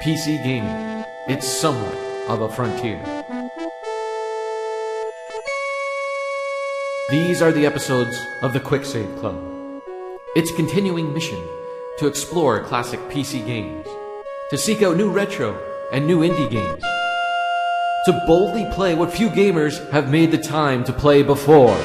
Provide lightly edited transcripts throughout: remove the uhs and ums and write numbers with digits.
PC gaming. It's somewhat of a frontier. These are the episodes of the Quick Save Club. Its continuing mission to explore classic PC games, to seek out new retro and new indie games, to boldly play what few gamers have made the time to play before.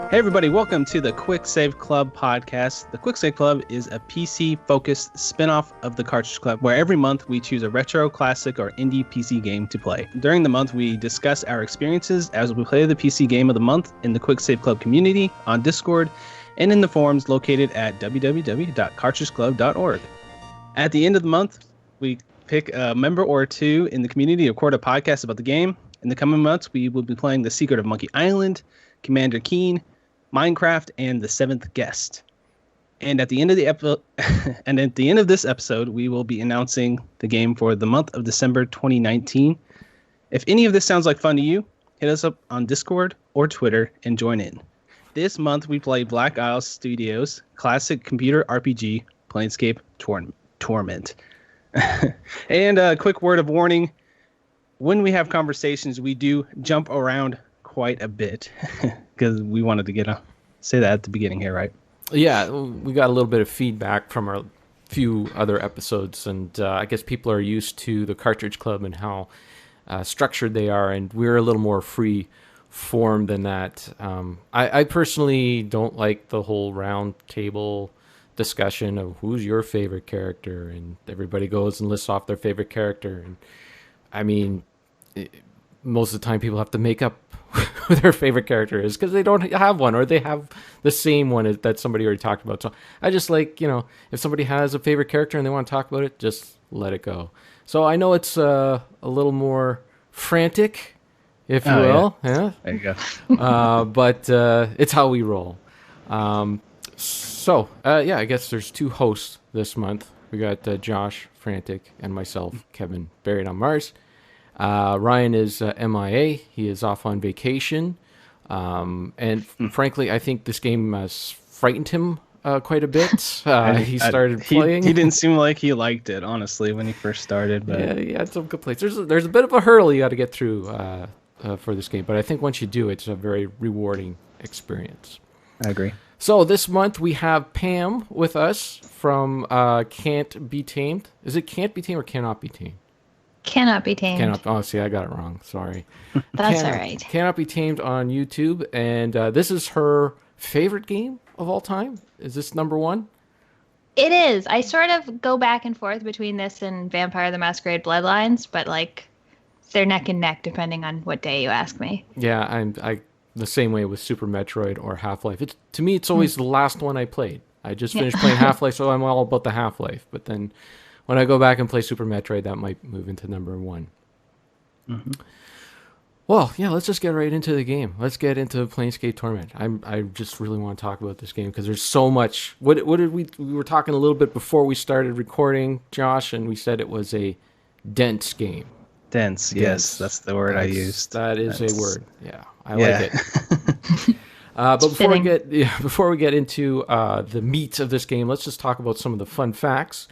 Hey everybody, welcome to the Quick Save Club podcast. The Quick Save Club is a PC-focused spin-off of the Cartridge Club, where every month we choose a retro, classic, or indie PC game to play. During the month, we discuss our experiences as we play the PC game of the month in the Quick Save Club community, on Discord, and in the forums located at www.cartridgeclub.org. At the end of the month, we pick a member or two in the community to record a podcast about the game. In the coming months, we will be playing The Secret of Monkey Island, Commander Keen, Minecraft, and The Seventh Guest. And at the end of this episode, we will be announcing the game for the month of December 2019. If any of this sounds like fun to you, hit us up on Discord or Twitter and join in. This month, we play Black Isle Studios' classic computer RPG, Planescape Torment. And a quick word of warning, when we have conversations, we do jump around quite a bit because we wanted to say that at the beginning here, right? Yeah, we got a little bit of feedback from our few other episodes, and I guess people are used to the Cartridge Club and how structured they are, and we're a little more free form than that. I personally don't like the whole round table discussion of who's your favorite character, and everybody goes and lists off their favorite character, and I mean, most of the time people have to make up who their favorite character is because they don't have one, or they have the same one that somebody already talked about. So I just like, if somebody has a favorite character and they want to talk about it, just let it go. So I know it's a little more frantic, if you will. Yeah. There you go. But it's how we roll. I guess there's two hosts this month. We got Josh, Frantic, and myself, Kevin, Buried on Mars. Ryan is MIA. He is off on vacation. Frankly, I think this game has frightened him quite a bit. He started playing. He didn't seem like he liked it, honestly, when he first started. But... yeah, he had some complaints. There's a bit of a hurdle you got to get through for this game. But I think once you do, it's a very rewarding experience. I agree. So this month we have Pam with us from Can't Be Tamed. Is it Can't Be Tamed or Cannot Be Tamed? Cannot Be Tamed. Oh, see, I got it wrong. Sorry. That's all right. Cannot Be Tamed on YouTube, and this is her favorite game of all time. Is this number one? It is. I sort of go back and forth between this and Vampire the Masquerade Bloodlines, but they're neck and neck depending on what day you ask me. Yeah, I the same way with Super Metroid or Half-Life. To me, it's always the last one I played. I just finished playing Half-Life, so I'm all about the Half-Life. But then when I go back and play Super Metroid, that might move into number one. Mm-hmm. Well, yeah, let's just get right into the game. Let's get into Planescape Torment. I just really want to talk about this game because there's so much. What did we were talking a little bit before we started recording, Josh, and we said it was a dense game. Dense, yes, that's the word I used. That is a word. Yeah, I like it. But before we get into the meat of this game, let's just talk about some of the fun facts.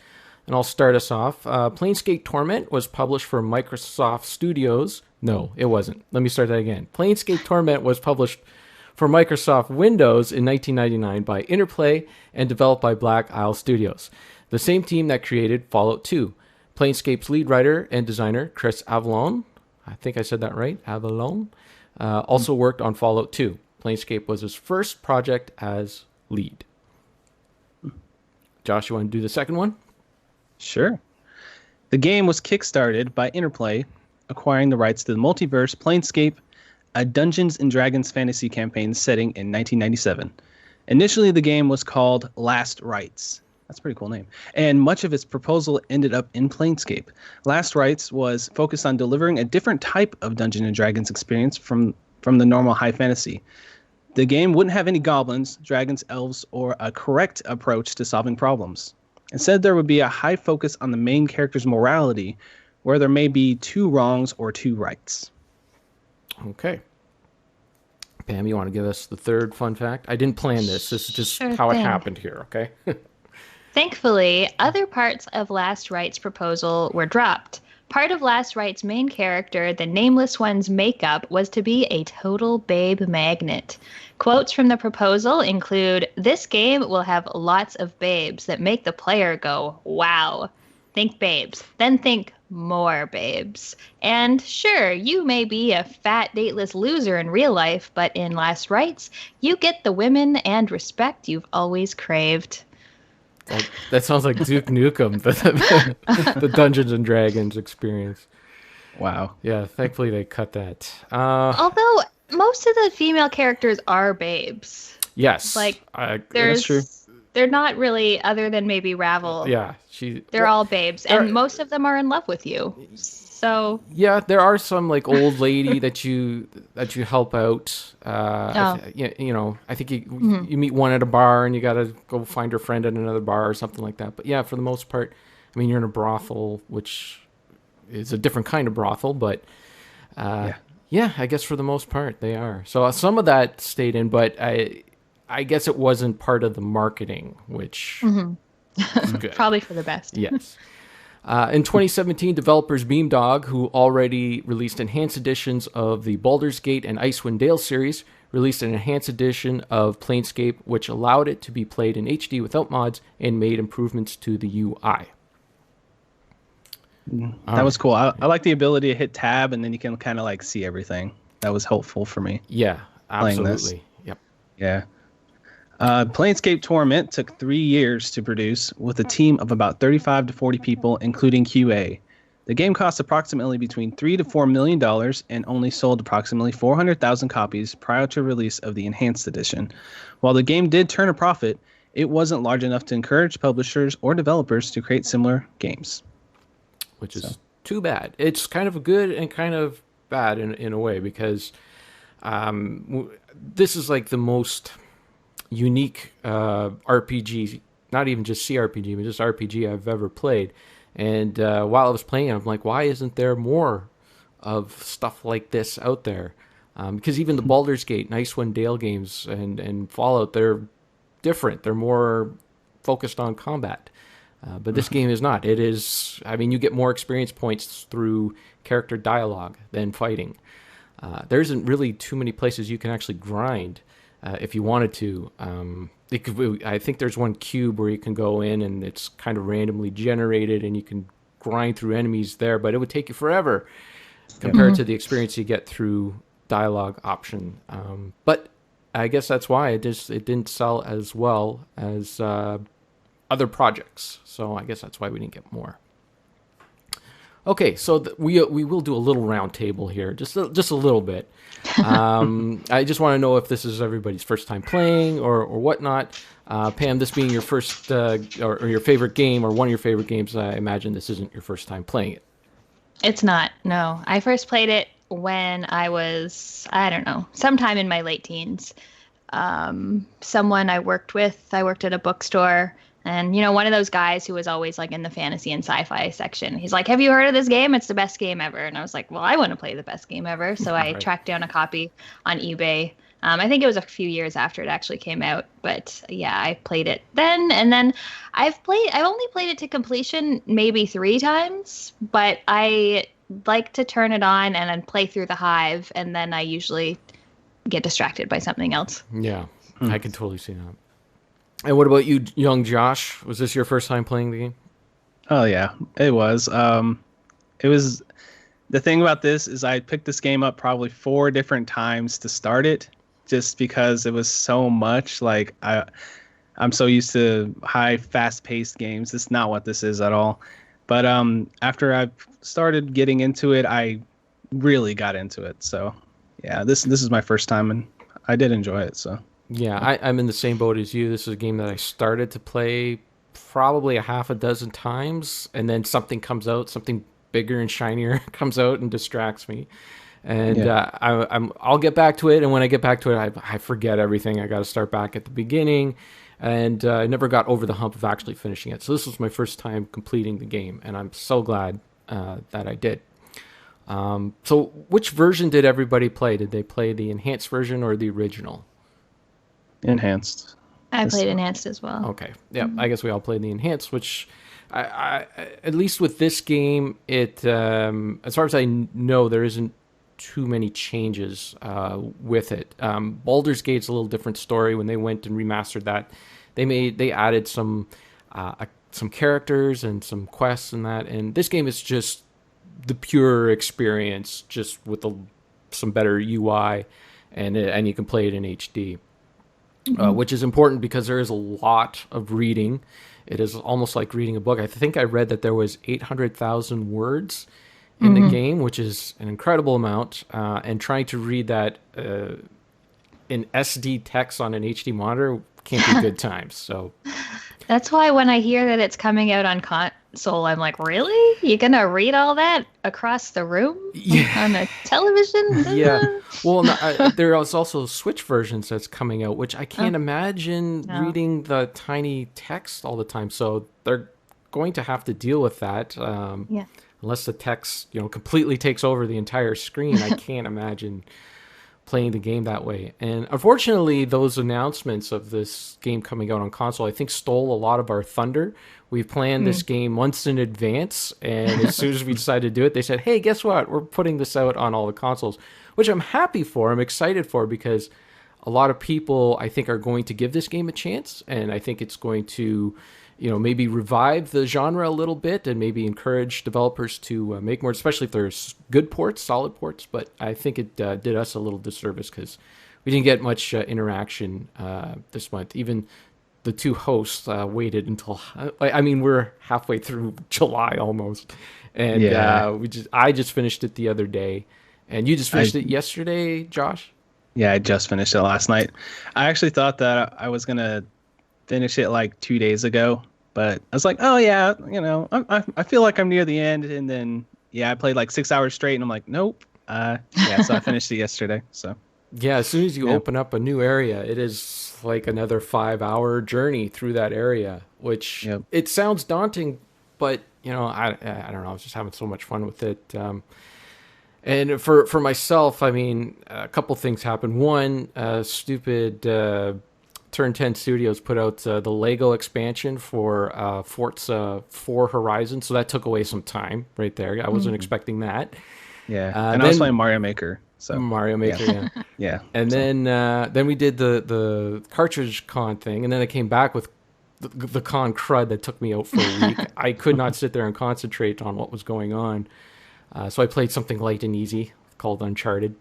And I'll start us off. Planescape Torment was published for Microsoft Studios. No, it wasn't. Let me start that again. Planescape Torment was published for Microsoft Windows in 1999 by Interplay and developed by Black Isle Studios, the same team that created Fallout 2. Planescape's lead writer and designer, Chris Avallone, I think I said that right, Avallone, also worked on Fallout 2. Planescape was his first project as lead. Josh, you want to do the second one? Sure. The game was kickstarted by Interplay, acquiring the rights to the multiverse Planescape, a Dungeons & Dragons fantasy campaign setting in 1997. Initially, the game was called Last Rites. That's a pretty cool name. And much of its proposal ended up in Planescape. Last Rites was focused on delivering a different type of Dungeons & Dragons experience from the normal high fantasy. The game wouldn't have any goblins, dragons, elves, or a correct approach to solving problems. Instead, there would be a high focus on the main character's morality, where there may be two wrongs or two rights. Okay. Pam, you want to give us the third fun fact? I didn't plan this. This is just Sure how it thing. happened here, okay? Thankfully, other parts of Last Right's proposal were dropped. Part of Last Right's main character, the Nameless One's makeup, was to be a total babe magnet. Quotes from the proposal include, "This game will have lots of babes that make the player go, wow. Think babes, then think more babes. And sure, you may be a fat, dateless loser in real life, but in Last Rites, you get the women and respect you've always craved." That sounds like Duke Nukem, the Dungeons and Dragons experience. Wow. Yeah, thankfully they cut that. Although most of the female characters are babes. Yes. Like, That's true. They're not really, other than maybe Ravel. Yeah, They're all babes, and most of them are in love with you. So yeah, there are some like old lady that you help out. You know, I think you meet one at a bar and you gotta go find her friend at another bar or something like that. But yeah, for the most part, I mean, you're in a brothel, which is a different kind of brothel, but yeah, I guess for the most part they are. So some of that stayed in, but I guess it wasn't part of the marketing, which is good. probably for the best. Yes. In 2017, developers Beamdog, who already released enhanced editions of the Baldur's Gate and Icewind Dale series, released an enhanced edition of Planescape, which allowed it to be played in HD without mods and made improvements to the UI. That was cool. I like the ability to hit tab and then you can kind of like see everything. That was helpful for me. Yeah, Playing this. absolutely. Yep. Yeah. Planescape Torment took 3 years to produce with a team of about 35 to 40 people, including QA. The game cost approximately between $3 to $4 million and only sold approximately 400,000 copies prior to release of the Enhanced Edition. While the game did turn a profit, it wasn't large enough to encourage publishers or developers to create similar games. Which is too bad. It's kind of good and kind of bad in a way, because this is like the most unique RPG, not even just CRPG, but just RPG I've ever played. And while I was playing it, I'm like, why isn't there more of stuff like this out there? Because even the Baldur's Gate and Icewind Dale games and Fallout, they're different. They're more focused on combat. But this game is not. It is, I mean, you get more experience points through character dialogue than fighting. There isn't really too many places you can actually grind if you wanted to. I think there's one cube where you can go in and it's kind of randomly generated and you can grind through enemies there, but it would take you forever compared to the experience you get through dialogue option. But I guess that's why it didn't sell as well as other projects. So I guess that's why we didn't get more. Okay, so we will do a little round table here, just a little bit. I just want to know if this is everybody's first time playing or whatnot. Pam, this being your first or your favorite game or one of your favorite games, I imagine this isn't your first time playing it. It's not. No, I first played it when I was, I don't know, sometime in my late teens. Someone I worked at a bookstore. And, you know, one of those guys who was always like in the fantasy and sci-fi section, he's like, "Have you heard of this game? It's the best game ever." And I was like, well, I want to play the best game ever. So I tracked down a copy on eBay. I think it was a few years after it actually came out. But yeah, I played it then. And then I've only played it to completion maybe 3 times. But I like to turn it on and then play through the Hive. And then I usually get distracted by something else. Yeah, I can totally see that. And what about you, young Josh? Was this your first time playing the game? Oh yeah, it was. It was. The thing about this is I picked this game up probably 4 different times to start it, just because it was so much. Like I'm so used to high, fast-paced games. It's not what this is at all. But after I started getting into it, I really got into it. So yeah, this is my first time, and I did enjoy it. So. Yeah, I'm in the same boat as you. This is a game that I started to play probably a half a dozen times, and then something comes out, something bigger and shinier comes out and distracts me. And I'll get back to it, and when I get back to it, I forget everything. I got to start back at the beginning, and I never got over the hump of actually finishing it. So this was my first time completing the game, and I'm so glad that I did. So which version did everybody play? Did they play the enhanced version or the original? Enhanced. I played enhanced as well. Okay. Yeah, I guess we all played the enhanced, which I at least with this game, it as far as I know, there isn't too many changes with it. Baldur's Gate's a little different story. When they went and remastered that, they added some characters and some quests and that. And this game is just the pure experience, just with some better UI, and you can play it in HD. Which is important because there is a lot of reading. It is almost like reading a book. I think I read that there was 800,000 words in the game, which is an incredible amount. And trying to read that in SD text on an HD monitor can't be good times. So that's why when I hear that it's coming out on console, I'm like, really? You're going to read all that across the room on a television? Yeah. Well, there is also Switch versions that's coming out, which I can't imagine reading the tiny text all the time. So they're going to have to deal with that. Unless the text, completely takes over the entire screen, I can't imagine playing the game that way. And unfortunately, those announcements of this game coming out on console, I think, stole a lot of our thunder. We planned this game months in advance, and as soon as we decided to do it, they said, hey, guess what? We're putting this out on all the consoles, which I'm happy for. I'm excited for, because a lot of people, I think, are going to give this game a chance, and I think it's going to maybe revive the genre a little bit and maybe encourage developers to make more, especially if there's good ports, solid ports. But I think it did us a little disservice because we didn't get much interaction this month. Even the two hosts waited until, we're halfway through July almost. And I just finished it the other day. And you just finished it yesterday, Josh? Yeah, I just finished it last night. I actually thought that I was going to finish it like 2 days ago, but I was like, oh yeah, I feel like I'm near the end. And then, I played like 6 hours straight, and I'm like, nope. So I finished it yesterday. So yeah, as soon as you open up a new area, it is like another 5-hour journey through that area, which it sounds daunting, but I don't know. I was just having so much fun with it. And for myself, a couple things happened. One, stupid Turn 10 Studios put out the Lego expansion for Forza 4 Horizon, so that took away some time right there. I wasn't expecting that. Yeah, and I was playing Mario Maker. So Mario Maker, yeah. And then we did the Cartridge Con thing, and then I came back with the con crud that took me out for a week. I could not sit there and concentrate on what was going on, so I played something light and easy called Uncharted.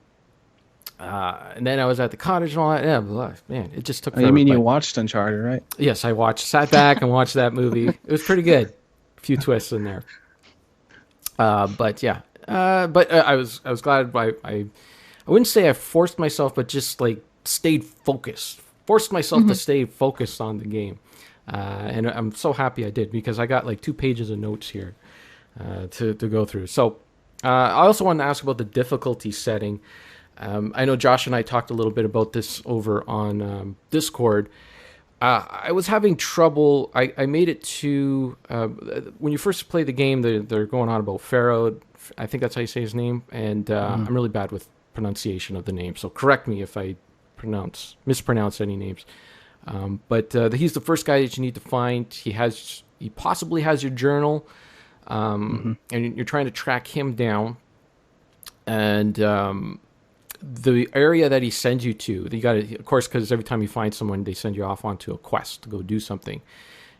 And then I was at the cottage and all that. Yeah, man, it just took forever. You mean you watched Uncharted, right? Yes, I sat back and watched that movie. It was pretty good. A few twists in there. But I was glad. I wouldn't say I forced myself, but just like stayed focused. Forced myself to stay focused on the game. And I'm so happy I did, because I got like 2 pages of notes here to go through. So I also wanted to ask about the difficulty setting. I know Josh and I talked a little bit about this over on Discord. I was having trouble. I made it to when you first play the game, they're going on about Pharaoh. I think that's how you say his name. And I'm really bad with pronunciation of the name, so correct me if I mispronounce any names. But he's the first guy that you need to find. He possibly has your journal, and you're trying to track him down. And the area that he sends you to, you got to, of course, because every time you find someone, they send you off onto a quest to go do something.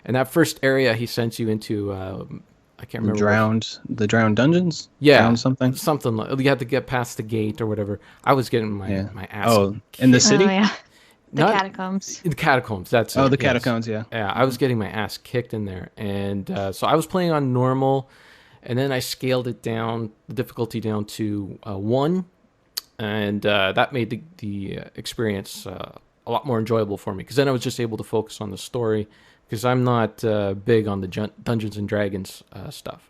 And that first area he sends you into, I can't remember. The drowned dungeons? Yeah. Drowned something? Something like, you had to get past the gate or whatever. I was getting my ass. Oh, in the city? Oh, yeah. Catacombs. The catacombs, that's it. Oh, the catacombs, yeah. Yeah, I was getting my ass kicked in there. And so I was playing on normal, and then I scaled it down, the difficulty down to 1. And that made the experience a lot more enjoyable for me, because then I was just able to focus on the story, because I'm not big on the Dungeons and Dragons stuff.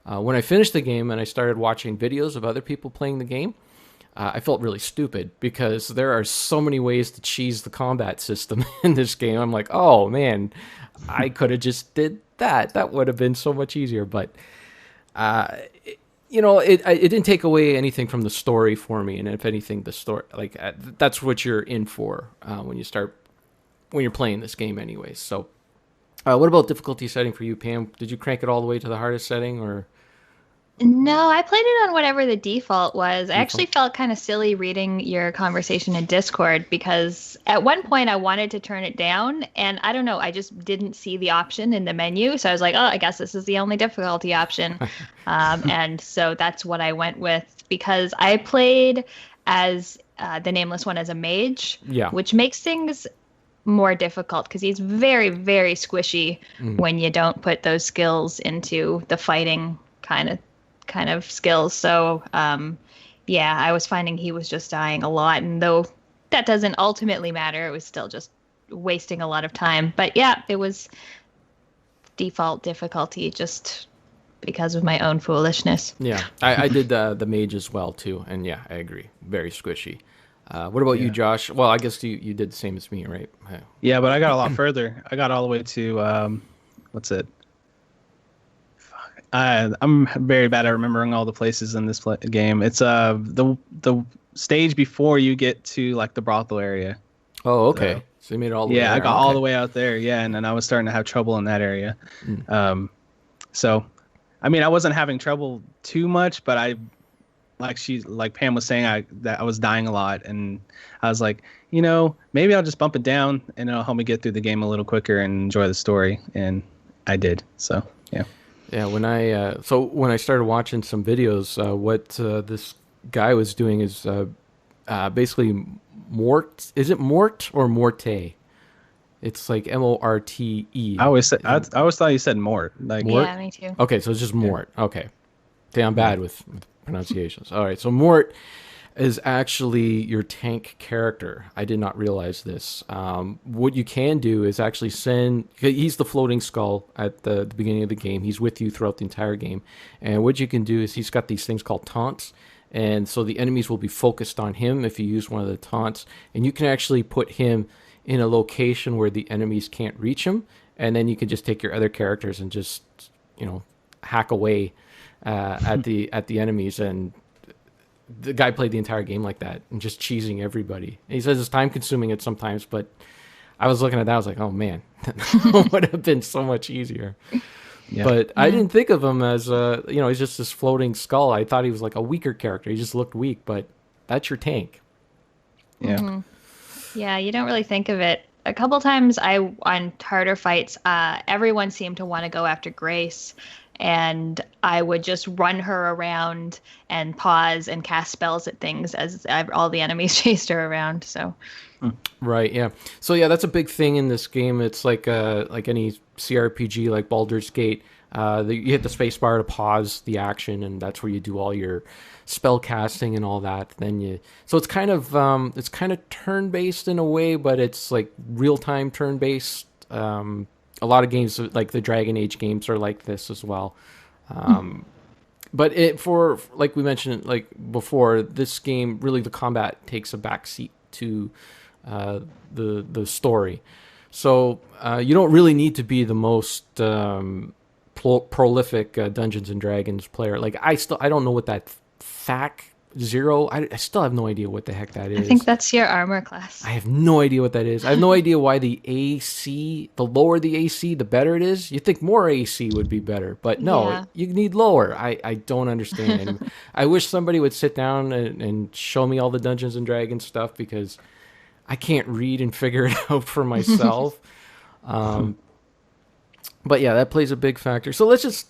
When I finished the game and I started watching videos of other people playing the game, I felt really stupid, because there are so many ways to cheese the combat system in this game. I'm like, oh man, I could have just did that. That would have been so much easier. But it didn't take away anything from the story for me, and if anything, the story that's what you're in for when you're playing this game, anyways. So, what about difficulty setting for you, Pam? Did you crank it all the way to the hardest setting, or No, I played it on whatever the default was. I default? actually felt kind of silly reading your conversation in Discord because at one point I wanted to turn it down and I don't know, I just didn't see the option in the menu. So I was like, oh, I guess this is the only difficulty option. And so that's what I went with because I played as the Nameless One as a mage, Yeah. which makes things more difficult because he's very, very squishy when you don't put those skills into the fighting kind of skills. So, yeah, I was finding he was just dying a lot. And though that doesn't ultimately matter, it was still just wasting a lot of time. But yeah, it was default difficulty just because of my own foolishness. Yeah, I did the mage as well too, and yeah, I agree, very squishy. What about you, Josh? Well, I guess you did the same as me, right? Yeah, but I got a lot further. I got all the way to what's it? I'm very bad at remembering all the places in this game. It's the stage before you get to like the brothel area. Oh, okay. So you made it all the way Yeah, there. I got Okay. all the way out there. Yeah, and then I was starting to have trouble in that area. So, I mean, I wasn't having trouble too much, but like Pam was saying, that I was dying a lot, and I was like, maybe I'll just bump it down, and it'll help me get through the game a little quicker and enjoy the story, and I did. So, yeah. Yeah, when I started watching some videos, what this guy was doing is basically Mort. Is it Mort or Morte? It's like Morte. I always thought you said Mort. Like, Yeah, me too. Okay, so it's just Mort. Okay. See, I'm bad with pronunciations. All right, so Mort is actually your tank character. I did not realize this. What you can do is actually he's the floating skull at the beginning of the game. He's with you throughout the entire game. And what you can do is he's got these things called taunts. And so the enemies will be focused on him if you use one of the taunts. And you can actually put him in a location where the enemies can't reach him. And then you can just take your other characters and just, hack away at the enemies. And the guy played the entire game like that and just cheesing everybody. And he says it's time consuming at sometimes, but I was looking at that. I was like, oh man, that would have been so much easier. Yeah. But I didn't think of him as, he's just this floating skull. I thought he was like a weaker character. He just looked weak, but that's your tank. Yeah. Mm-hmm. Yeah, you don't really think of it. A couple times on harder fights, everyone seemed to want to go after Grace. And I would just run her around and pause and cast spells at things as all the enemies chased her around. So, right, yeah. So yeah, that's a big thing in this game. It's like any CRPG, like Baldur's Gate. You hit the space bar to pause the action, and that's where you do all your spell casting and all that. So it's kind of turn based in a way, but it's like real time turn based. A lot of games like the Dragon Age games are like this as well. But for like we mentioned like before, this game really the combat takes a backseat to the story. So you don't really need to be the most prolific Dungeons and Dragons player. Like I don't know what that THAC 0. I still have no idea what the heck that is. I think that's your armor class. I have no idea what that is. I have no idea why the lower the AC, the better it is. You think more AC would be better, but no, you need lower. I don't understand anymore. I wish somebody would sit down and show me all the Dungeons and Dragons stuff because I can't read and figure it out for myself. But yeah, that plays a big factor. So let's just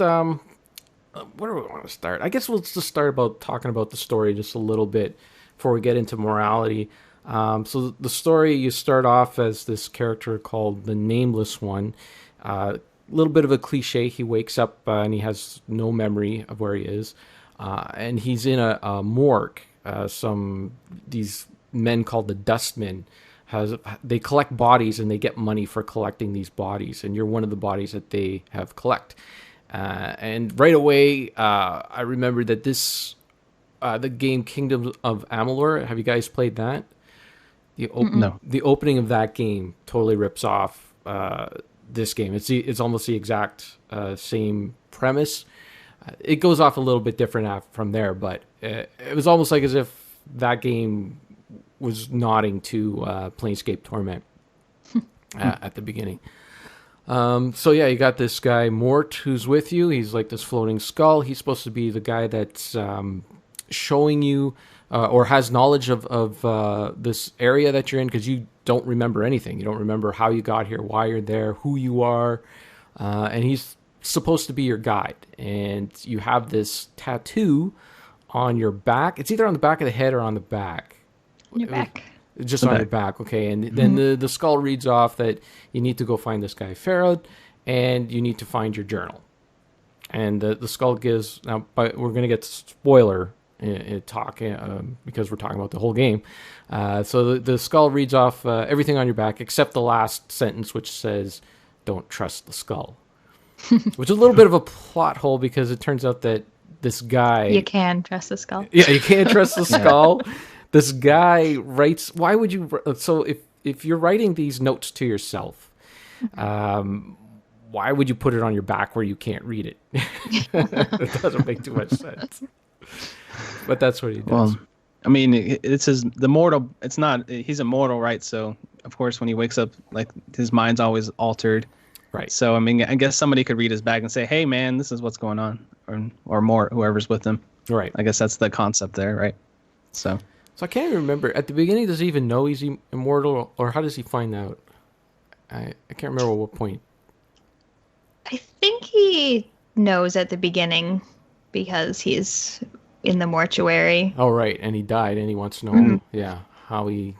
where do we want to start? I guess we'll just start talking about the story just a little bit before we get into morality. So the story, you start off as this character called the Nameless One. A little bit of a cliche. He wakes up and he has no memory of where he is. And he's in a morgue. These men called the Dustmen. They collect bodies and they get money for collecting these bodies. And you're one of the bodies that they have collect. And right away, I remember that the game Kingdom of Amalur. Have you guys played that? No. The opening of that game totally rips off this game. It's almost the exact same premise. It goes off a little bit different from there, but it was almost like as if that game was nodding to Planescape Torment at the beginning. So yeah, you this guy Mort who's with you. He's like this floating skull. He's supposed to be the guy that's showing you or has knowledge of this area that you're in, because you don't remember anything. You don't remember how you got here, why you're there, who you are, and he's supposed to be your guide. And you have this tattoo on your back. It's either on the back of the head or on the back. On your back. Just on your back, okay. And then the skull reads off that you need to go find this guy Farad, and you need to find your journal. And the skull gives, now we're going to get spoiler talk because we're talking about the whole game. So the skull reads off everything on your back except the last sentence, which says, "Don't trust the skull." Which is a little bit of a plot hole, because it turns out that this guy... You can trust the skull. Yeah, you can't trust the skull. This guy writes... Why would you... So if you're writing these notes to yourself, why would you put it on your back where you can't read it? It doesn't make too much sense. But that's what he does. Well, I mean, it says the mortal... It's not... He's immortal, right? So, of course, when he wakes up, like, his mind's always altered. Right. So, I mean, I guess somebody could read his back and say, "Hey, man, this is what's going on," or more, whoever's with him. Right. I guess that's the concept there, right? So I can't even remember. At the beginning, does he even know he's immortal, or how does he find out? I can't remember what point. I think he knows at the beginning because he's in the mortuary. Oh, right. And he died, and he wants to know, how he...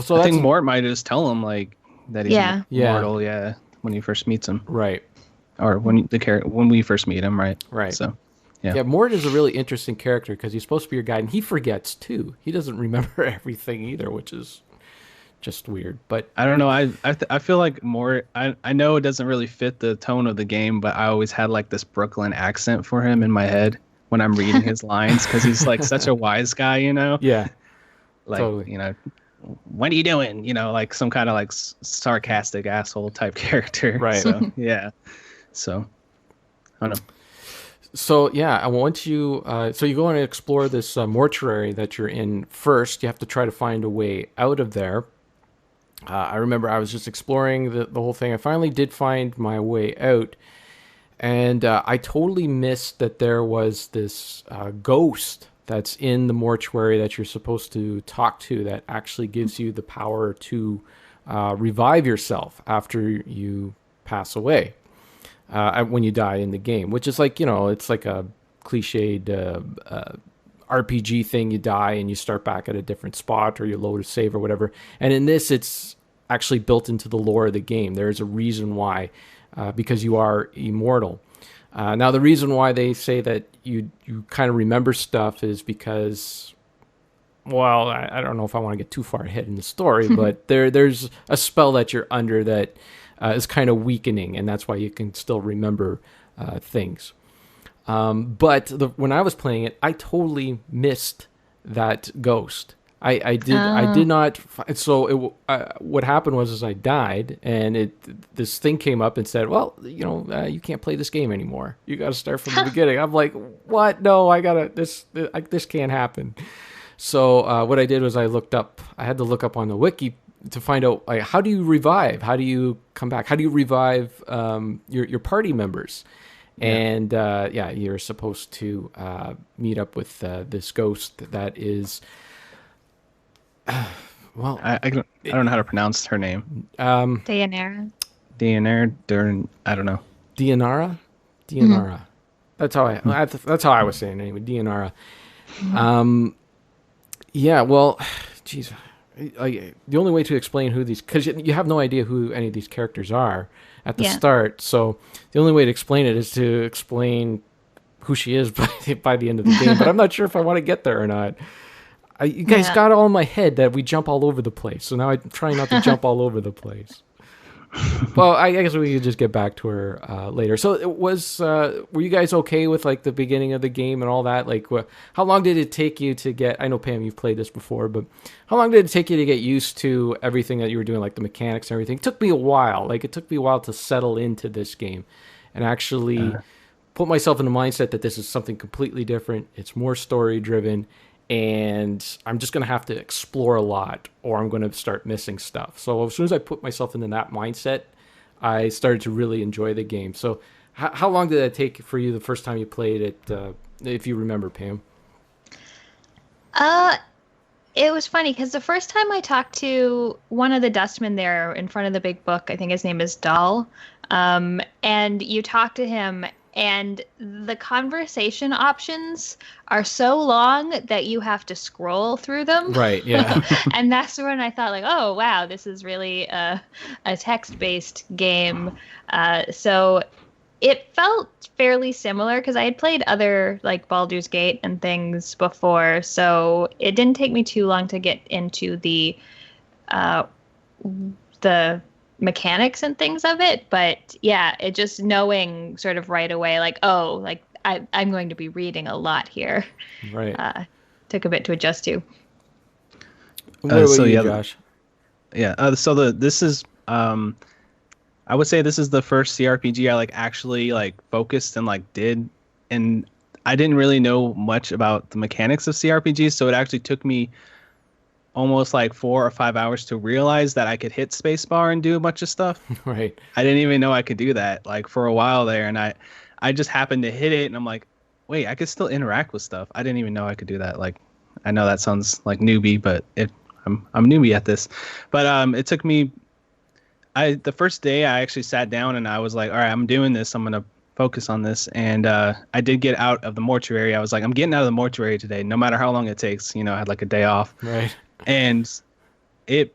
So I think Mort might just tell him, like, that he's immortal, when he first meets him. Right. Or when we first meet him, right? Right. So, yeah, Mort is a really interesting character because he's supposed to be your guide, and he forgets, too. He doesn't remember everything either, which is just weird. But I don't know. I feel like Mort, I know it doesn't really fit the tone of the game, but I always had, like, this Brooklyn accent for him in my head when I'm reading his lines, because he's, like, such a wise guy, you know? Yeah. Like, totally. You know, what are you doing? You know, like some kind of like sarcastic asshole type character. Right. So, yeah. So, I don't know. So, yeah, I want you... so you go and explore this mortuary that you're in first. You have to try to find a way out of there. I remember I was just exploring the whole thing. I finally did find my way out. And I totally missed that there was this ghost that's in the mortuary that you're supposed to talk to, that actually gives you the power to revive yourself after you pass away, when you die in the game, which is like, you know, it's like a cliched RPG thing. You die and you start back at a different spot, or you load a save or whatever. And in this, it's actually built into the lore of the game. There's a reason why, because you are immortal. Now, the reason why they say that you kind of remember stuff is because, well, I don't know if I want to get too far ahead in the story, but there's a spell that you're under that is kind of weakening, and that's why you can still remember things. But when I was playing it, I totally missed that ghost. I did not. So what happened was I died, and this thing came up and said, "Well, you know, you can't play this game anymore. You got to start from the beginning." I'm like, "What? No, I gotta. This can't happen." So what I did was I had to look up on the wiki to find out, like, how do you revive? How do you come back? How do you revive your party members? Yeah. And you're supposed to meet up with this ghost that is. Well, I don't know how to pronounce her name. Daenerys. I don't know. Dianara. Mm-hmm. That's how I was saying it anyway. Dianara. Yeah. Well, geez. The only way to explain who these, because you have no idea who any of these characters are at the start. So the only way to explain it is to explain who she is by the end of the game. But I'm not sure if I want to get there or not. You guys got all in my head that we jump all over the place. So now I'm trying not to jump all over the place. Well, I guess we could just get back to her later. So it was, were you guys okay with like the beginning of the game and all that? Like, how long did it take you to get, I know Pam, you've played this before, but how long did it take you to get used to everything that you were doing, like the mechanics and everything? It took me a while. Like, it took me a while to settle into this game and actually put myself in the mindset that this is something completely different. It's more story driven, and I'm just going to have to explore a lot, or I'm going to start missing stuff. So as soon as I put myself into that mindset, I started to really enjoy the game. So how long did that take for you the first time you played it, if you remember, Pam? It was funny because the first time I talked to one of the dustmen there in front of the big book, I think his name is Dahl, and you talk to him, and the conversation options are so long that you have to scroll through them. Right, yeah. And that's when I thought, like, oh, wow, this is really a text-based game. So it felt fairly similar because I had played other like Baldur's Gate and things before, so it didn't take me too long to get into the mechanics and things of it. But yeah, it just knowing sort of right away, like, oh, like I'm going to be reading a lot here. Right. Took a bit to adjust to. What about you, Josh? This is I would say this is the first CRPG I like actually like focused and like did, and I didn't really know much about the mechanics of CRPGs, so it actually took me almost like 4 or 5 hours to realize that I could hit spacebar and do a bunch of stuff. Right. I didn't even know I could do that like for a while there, and I just happened to hit it, and I'm like, wait, I could still interact with stuff. I didn't even know I could do that. Like, I know that sounds like newbie, but I'm newbie at this. But it took me. The first day I actually sat down and I was like, all right, I'm doing this. I'm going to focus on this. And I did get out of the mortuary. I was like, I'm getting out of the mortuary today, no matter how long it takes. You know, I had like a day off. Right. And it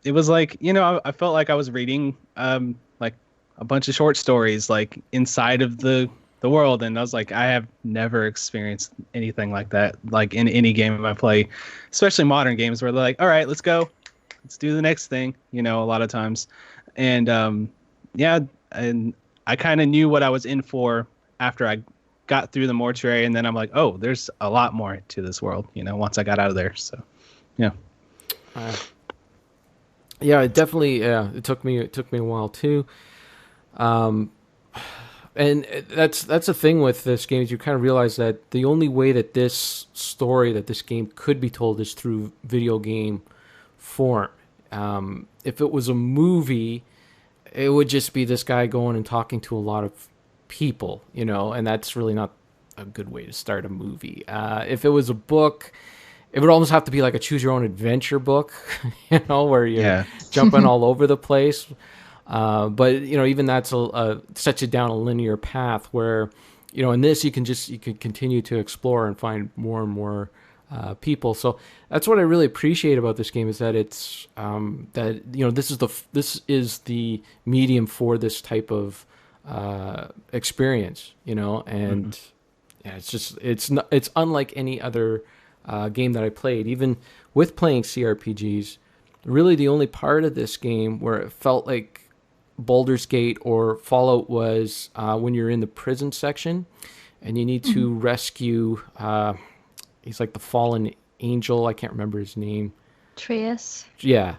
was like, you know, I felt like I was reading like a bunch of short stories like inside of the world. And I was like, I have never experienced anything like that, like in any game I play, especially modern games where they're like, all right, let's go. Let's do the next thing, you know, a lot of times. And yeah, and I kind of knew what I was in for after I got through the mortuary, and then I'm like, oh, there's a lot more to this world, you know, once I got out of there. So, yeah. Yeah, it definitely. It took me a while too. And that's the thing with this game is you kind of realize that the only way that this story, that this game could be told is through video game form. If it was a movie, it would just be this guy going and talking to a lot of people, you know, and that's really not a good way to start a movie. If it was a book, it would almost have to be like a choose your own adventure book, you know, where you're jumping all over the place. But you know, even that's sets you down a linear path where, you know, in this you can continue to explore and find more and more people. So that's what I really appreciate about this game is that it's that, you know, this is the medium for this type of experience, you know, and yeah, it's unlike any other game that I played. Even with playing CRPGs, really the only part of this game where it felt like Baldur's Gate or Fallout was when you're in the prison section and you need to rescue he's like the fallen angel. I can't remember his name. Trius. Yeah.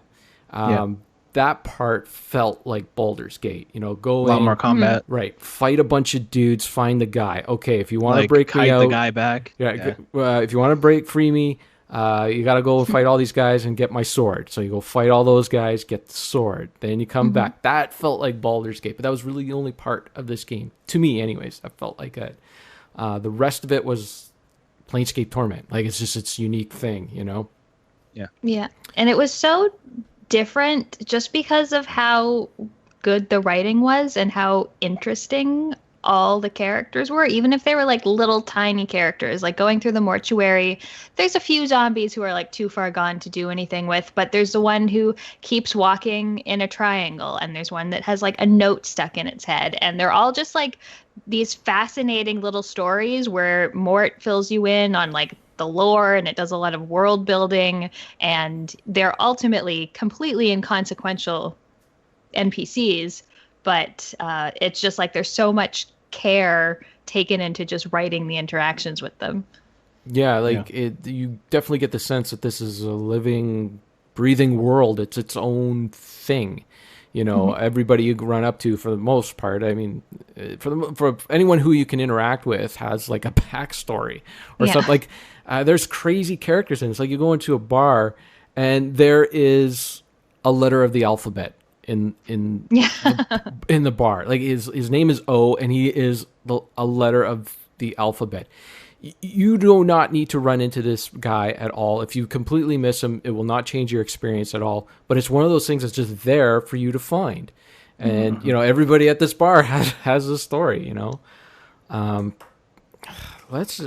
That part felt like Baldur's Gate. You know, go a lot more combat. Right. Fight a bunch of dudes. Find the guy. Okay, if you want to like, break me out, the guy back. Yeah. If you want to break free me, you got to go fight all these guys and get my sword. So you go fight all those guys, get the sword. Then you come back. That felt like Baldur's Gate, but that was really the only part of this game. To me, anyways, I felt like that. The rest of it was Planescape Torment. Like, it's just its unique thing, you know? Yeah. And it was so different just because of how good the writing was and how interesting all the characters were, even if they were like little tiny characters. Like going through the mortuary, there's a few zombies who are like too far gone to do anything with, but there's the one who keeps walking in a triangle, and there's one that has like a note stuck in its head, and they're all just like these fascinating little stories where Mort fills you in on like the lore, and it does a lot of world building, and they're ultimately completely inconsequential NPCs, but it's just like there's so much care taken into just writing the interactions with them. Yeah, you definitely get the sense that this is a living, breathing world. It's its own thing, everybody you run up to, for the most part, I mean, for anyone who you can interact with has like a backstory or something. Like there's crazy characters in it. It's like you go into a bar and there is a letter of the alphabet in the bar. Like his name is O, and he is a letter of the alphabet. You do not need to run into this guy at all. If you completely miss him, it will not change your experience at all. But it's one of those things that's just there for you to find. And, everybody at this bar has a story, I'm just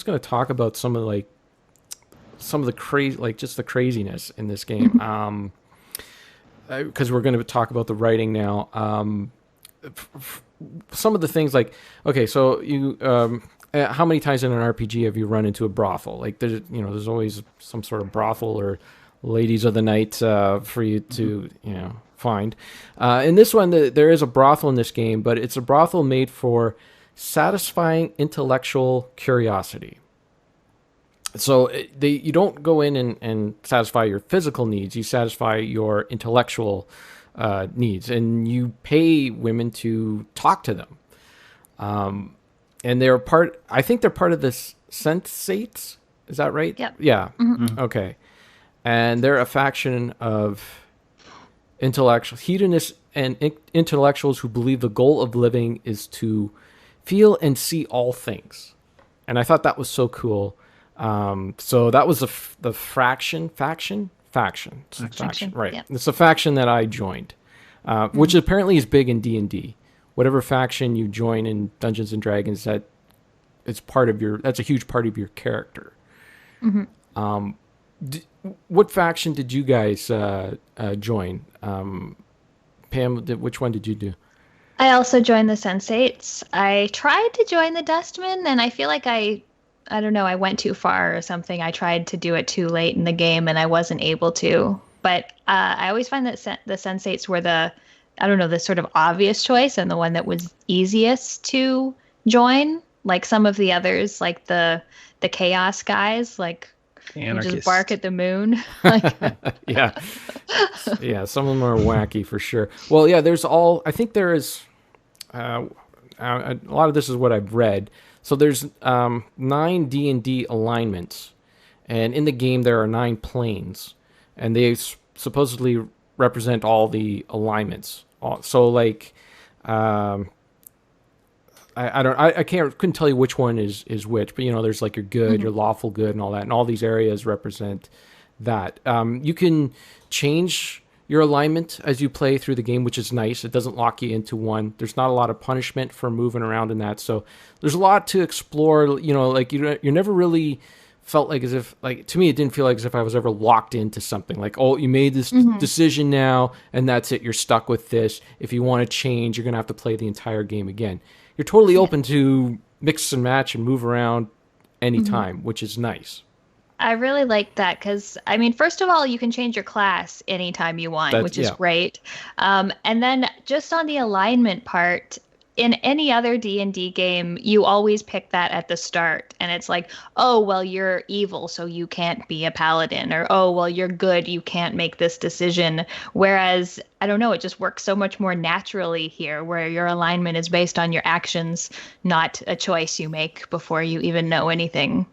going to talk about some of the crazy, like just the craziness in this game. Because we're going to talk about the writing now. Some of the things like, okay, so you, how many times in an RPG have you run into a brothel? Like there's always some sort of brothel or ladies of the night for you to find. In this one, there is a brothel in this game, but it's a brothel made for satisfying intellectual curiosity. So you don't go in and satisfy your physical needs; you satisfy your intellectual needs, and you pay women to talk to them. And they're I think they're part of the Sensates. Is that right? Yep. Yeah. Mm-hmm. Okay. And they're a faction of hedonists and intellectuals who believe the goal of living is to feel and see all things. And I thought that was so cool. So that was the faction, right? Yep. It's a faction that I joined, which apparently is big in D&D. Whatever faction you join in Dungeons and Dragons, that's a huge part of your character. Mm-hmm. What faction did you guys join? Pam, which one did you do? I also joined the Sensates. I tried to join the Dustmen, and I feel like I don't know, I went too far or something. I tried to do it too late in the game, and I wasn't able to. But I always find that the Sensates were the sort of obvious choice and the one that was easiest to join. Like some of the others, like the Chaos guys, like just bark at the moon. Yeah. Some of them are wacky for sure. Well, yeah, I think there is, a lot of this is what I've read. So there's 9 D&D alignments, and in the game there are 9 planes, and they supposedly represent all the alignments. So like, I couldn't tell you which one is which, but there's like your good, your lawful good, and all that, and all these areas represent that. You can change your alignment as you play through the game, which is nice. It doesn't lock you into one. There's not a lot of punishment for moving around in that, so there's a lot to explore. Like you're never really felt like as if, like, to me, it didn't feel like as if I was ever locked into something. Like, oh, you made this decision now, and that's it. You're stuck with this. If you want to change, you're going to have to play the entire game again. You're totally open to mix and match and move around anytime, which is nice. I really like that because, I mean, first of all, you can change your class anytime you want, which is great. And then just on the alignment part, in any other D&D game, you always pick that at the start. And it's like, oh, well, you're evil, so you can't be a paladin. Or, oh, well, you're good, you can't make this decision. Whereas, I don't know, it just works so much more naturally here, where your alignment is based on your actions, not a choice you make before you even know anything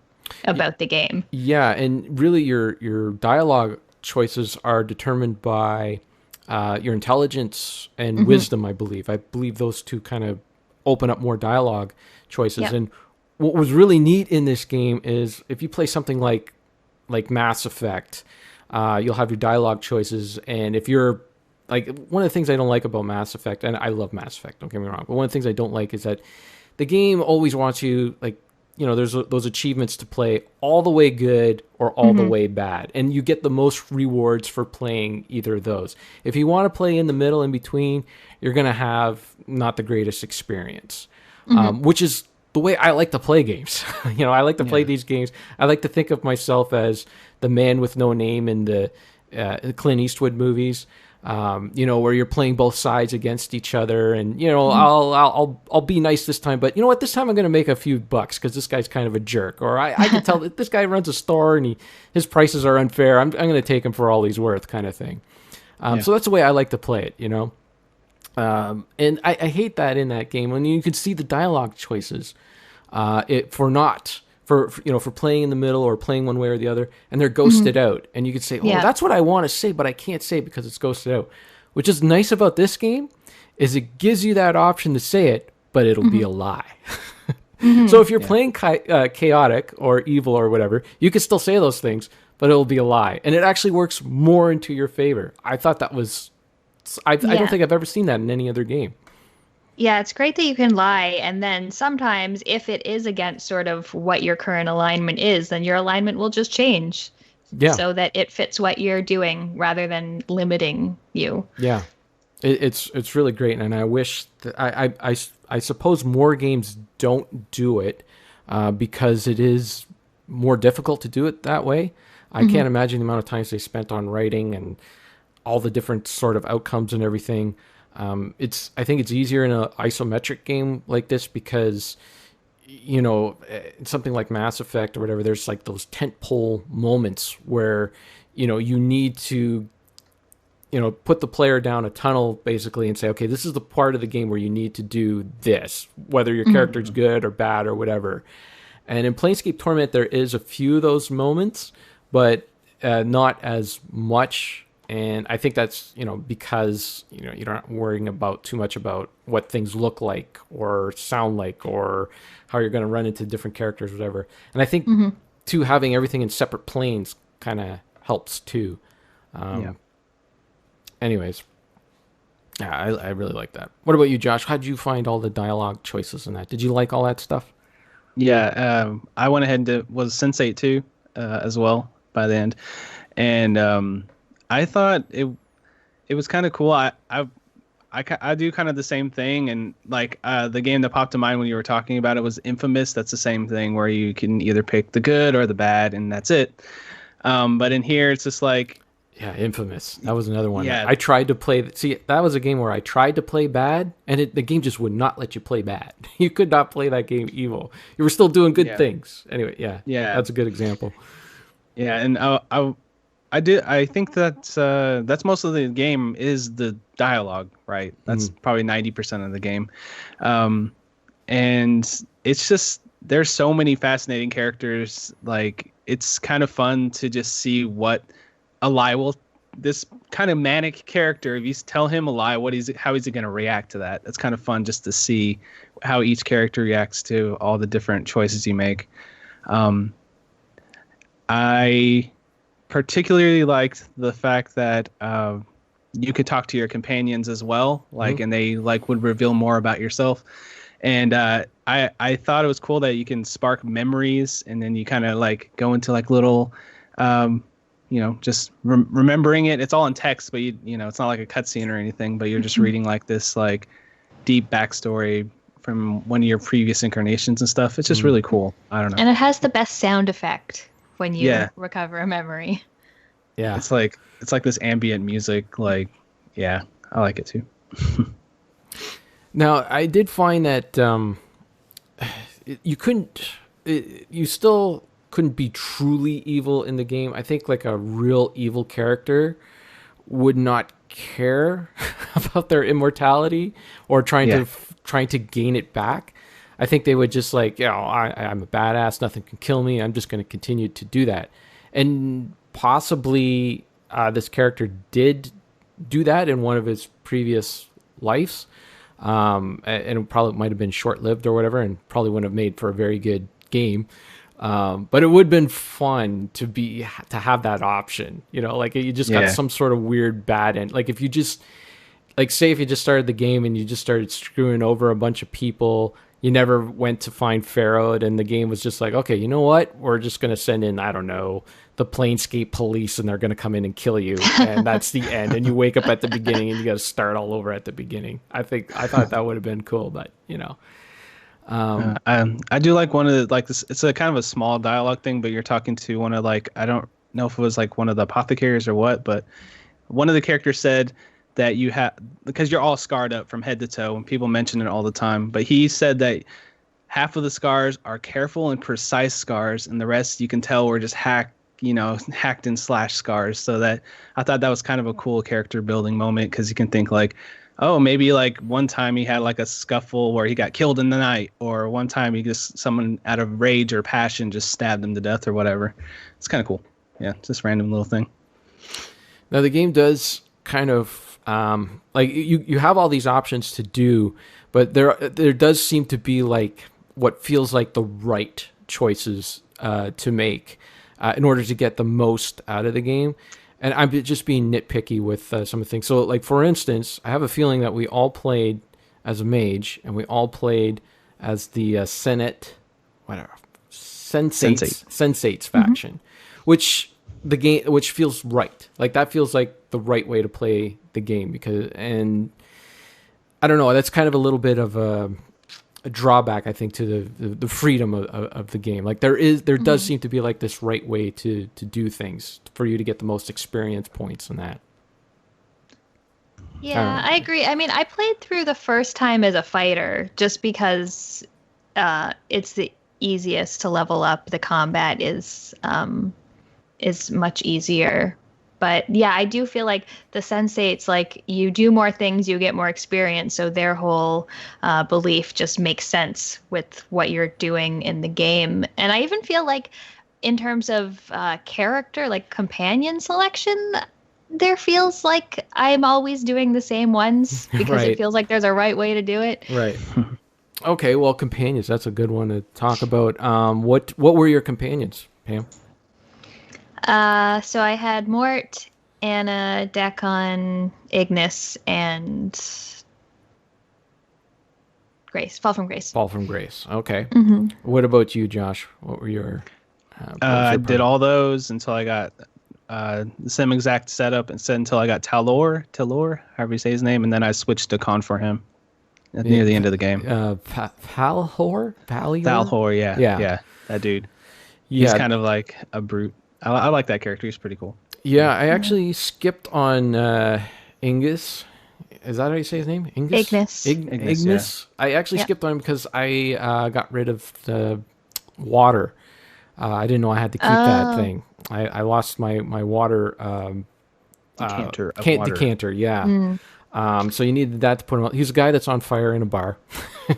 about the game. Yeah, and really your dialogue choices are determined by your intelligence and wisdom, I believe. I believe those two kind of open up more dialogue choices. Yep. And what was really neat in this game is if you play something like Mass Effect, you'll have your dialogue choices. And if you're like, one of the things I don't like about Mass Effect, and I love Mass Effect, don't get me wrong, but one of the things I don't like is that the game always wants you, like, there's those achievements to play all the way good or all the way bad. And you get the most rewards for playing either of those. If you want to play in the middle, in between, you're going to have not the greatest experience, which is the way I like to play games. I like to play these games. I like to think of myself as the man with no name in the Clint Eastwood movies. Where you're playing both sides against each other, and I'll be nice this time, but you know what? This time I'm going to make a few bucks because this guy's kind of a jerk, or I can tell that this guy runs a store and his prices are unfair. I'm going to take him for all he's worth, kind of thing. So that's the way I like to play it, you know. And I hate that in that game when you can see the dialogue choices, for playing in the middle or playing one way or the other, and they're ghosted out, and you could say, "Oh, that's what I want to say, but I can't say because it's ghosted out." Which is nice about this game, is it gives you that option to say it, but it'll be a lie. So if you're playing chaotic or evil or whatever, you can still say those things, but it'll be a lie, and it actually works more into your favor. I thought that was. I don't think I've ever seen that in any other game. Yeah, it's great that you can lie, and then sometimes if it is against sort of what your current alignment is, then your alignment will just change so that it fits what you're doing rather than limiting you. Yeah, it's really great, and I wish that I suppose more games don't do it because it is more difficult to do it that way. I can't imagine the amount of times they spent on writing and all the different sort of outcomes and everything. I think it's easier in an isometric game like this because, you know, something like Mass Effect or whatever, there's like those tentpole moments where, you know, you need to, you know, put the player down a tunnel basically and say, okay, this is the part of the game where you need to do this, whether your character's good or bad or whatever. And in Planescape Torment, there is a few of those moments, but not as much. And I think that's, you know, because, you know, you're not worrying about too much about what things look like or sound like or how you're going to run into different characters, or whatever. And I think, too, having everything in separate planes kind of helps, too. Anyways, yeah, I really like that. What about you, Josh? How did you find all the dialogue choices in that? Did you like all that stuff? Yeah, I went ahead and was Sensei 2 as well by the end. And I thought it was kind of cool. I do kind of the same thing, and like the game that popped to mind when you were talking about it was Infamous. That's the same thing where you can either pick the good or the bad, and that's it. But in here, it's just like Infamous. That was another one. Yeah. I tried to play. See, that was a game where I tried to play bad, and the game just would not let you play bad. You could not play that game evil. You were still doing good things. Anyway, yeah, that's a good example. Yeah, and I think that's most of the game is the dialogue, right? That's probably 90% of the game, and it's just there's so many fascinating characters. Like it's kind of fun to just see what a lie will. This kind of manic character, if you tell him a lie, how is he going to react to that? It's kind of fun just to see how each character reacts to all the different choices you make. I particularly liked the fact that you could talk to your companions as well, like, and they like would reveal more about yourself. And I thought it was cool that you can spark memories, and then you kind of like go into like little, just remembering it. It's all in text, but you know, it's not like a cutscene or anything, but you're just reading like this like deep backstory from one of your previous incarnations and stuff. It's just really cool. I don't know. And it has the best sound effect when you recover a memory. Yeah. It's like this ambient music. Like, yeah, I like it too. Now, I did find that you still couldn't be truly evil in the game. I think like a real evil character would not care about their immortality or trying to gain it back. I think they would just like, I'm a badass, nothing can kill me, I'm just going to continue to do that. And possibly this character did do that in one of his previous lives, and it probably might have been short-lived or whatever, and probably wouldn't have made for a very good game. But it would have been fun to have that option, you know, like you just got some sort of weird bad end. Like if you just, like say if you just started the game and you just started screwing over a bunch of people, you never went to find Pharaoh, and the game was just like, okay, you know what? We're just going to send in, I don't know, the Planescape police, and they're going to come in and kill you. And that's the end. And you wake up at the beginning and you got to start all over at the beginning. I thought that would have been cool, but you know. I do like one of the, like this, it's a kind of a small dialogue thing, but you're talking to one of like, I don't know if it was like one of the apothecaries or what, but one of the characters said that you have, because you're all scarred up from head to toe and people mention it all the time, but he said that half of the scars are careful and precise scars and the rest you can tell were just hacked and slash scars. So that I thought that was kind of a cool character building moment, because you can think like, oh, maybe like one time he had like a scuffle where he got killed in the night, or one time someone out of rage or passion just stabbed him to death or whatever. It's kind of cool. Yeah, just random little thing. Now the game does kind of like you have all these options to do, but there does seem to be like what feels like the right choices to make in order to get the most out of the game. And I'm just being nitpicky with some of the things. So, like, for instance, I have a feeling that we all played as a mage, and we all played as the Sensates faction, which feels right. Like, that feels like the right way to play the game, and I don't know, that's kind of a little bit of a drawback, I think, to the freedom of the game. Like there does seem to be like this right way to do things for you to get the most experience points in that. Yeah, I agree. I mean, I played through the first time as a fighter just because it's the easiest to level up. The combat is much easier. But yeah, I do feel like the Sensates, like, you do more things, you get more experience. So their whole belief just makes sense with what you're doing in the game. And I even feel like in terms of character, like companion selection, there feels like I'm always doing the same ones because Right. It feels like there's a right way to do it. Right. Okay, well, companions, that's a good one to talk about. What were your companions, Pam? So I had Mort, Anna, Dakon, Ignis, and Grace. Fall from Grace. Fall from Grace. Okay. Mm-hmm. What about you, Josh? What were your? I did all those until I got the same exact setup, and said until I got Talor, however you say his name, and then I switched to Con for him near the end of the game. Thalhor? Thalhor, yeah, that dude. Yeah. He's kind of like a brute. I like that character. He's pretty cool. Yeah, I actually skipped on Ingus. Is that how you say his name? Ignis. Ignis. Yeah. I actually skipped on him because I got rid of the water. I didn't know I had to keep that thing. I lost my water decanter. Yeah. So you needed that to put him on. He's a guy that's on fire in a bar.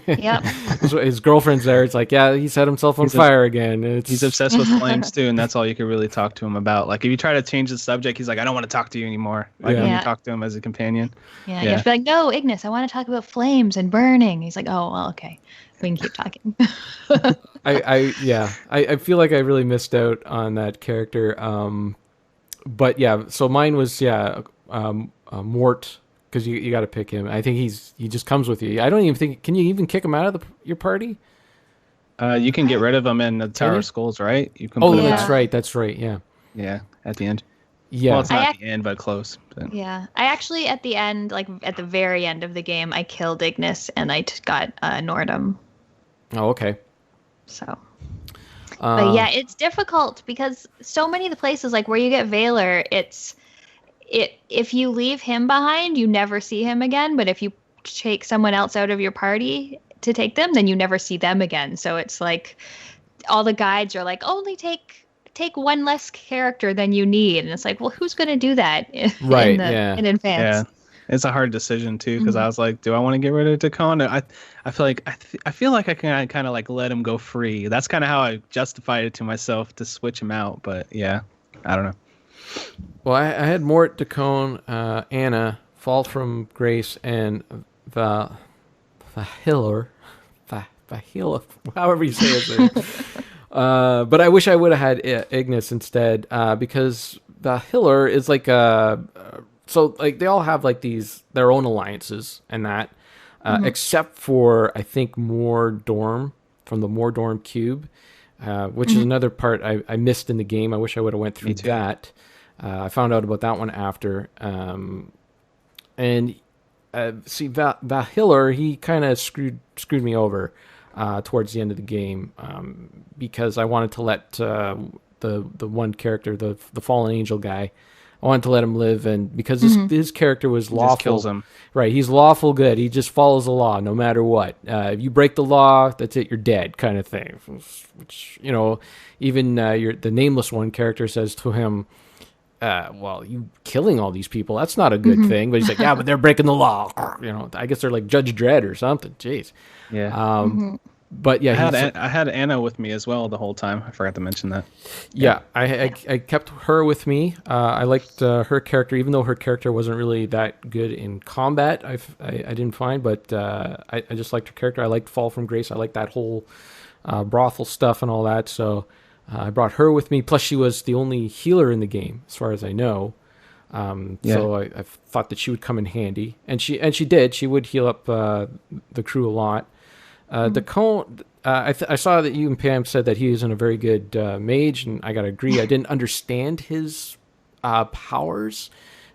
Yep. His girlfriend's there. It's like, yeah, he set himself on fire again. He's obsessed with flames too, and that's all you can really talk to him about. Like if you try to change the subject, he's like, I don't want to talk to you anymore. Like when you talk to him as a companion. Yeah, you have to be like, no, Ignis, I want to talk about flames and burning. He's like, oh, well, okay. We can keep talking. I feel like I really missed out on that character. But yeah, so mine was Mort. Because you got to pick him. I think he just comes with you. I don't even think. Can you even kick him out of your party? You can get rid of him in the Tower of Skulls, right? You can. That's right. Yeah. Yeah, at the end. Yeah. Well, it's not the end, but close. But. Yeah, I actually at the end, like at the very end of the game, I killed Ignis and I got Nordum. Oh, okay. So. But yeah, it's difficult because so many of the places, like where you get Valor, if you leave him behind, you never see him again. But if you take someone else out of your party to take them, then you never see them again. So it's like all the guides are like, only take one less character than you need. And it's like, well, who's going to do that in advance? Yeah. It's a hard decision too, because I was like, do I want to get rid of Dakon? I feel like I can kind of like let him go free. That's kind of how I justified it to myself to switch him out. But yeah, I don't know. Well, I had Mort, Dakon, Anna, Fall from Grace, and Vahilor, however you say his name. But I wish I would have had Ignis instead, because Vahilor is like so like they all have like their own alliances and that, except for I think Mordorm from the Mordorm Cube, which is another part I missed in the game. I wish I would have went through that. I found out about that one after. Vahilor, he kind of screwed me over towards the end of the game, because I wanted to let the one character, the fallen angel guy, I wanted to let him live, and because his character was lawful, just kills him. Right? He's lawful good. He just follows the law no matter what. If you break the law, that's it. You're dead, kind of thing. Which even the nameless one character says to him, well, you killing all these people, that's not a good thing. But he's like, yeah, but they're breaking the law. I guess they're like Judge Dredd or something. Jeez. Yeah. But yeah, I had Anna with me as well the whole time. I forgot to mention that. Yeah, I kept her with me. I liked her character, even though her character wasn't really that good in combat. I didn't find, but I just liked her character. I liked Fall from Grace. I liked that whole brothel stuff and all that. So I brought her with me. Plus, she was the only healer in the game, as far as I know. So I thought that she would come in handy, and she did. She would heal up the crew a lot. The cone, I saw that you and Pam said that he isn't a very good mage, and I gotta agree. I didn't understand his powers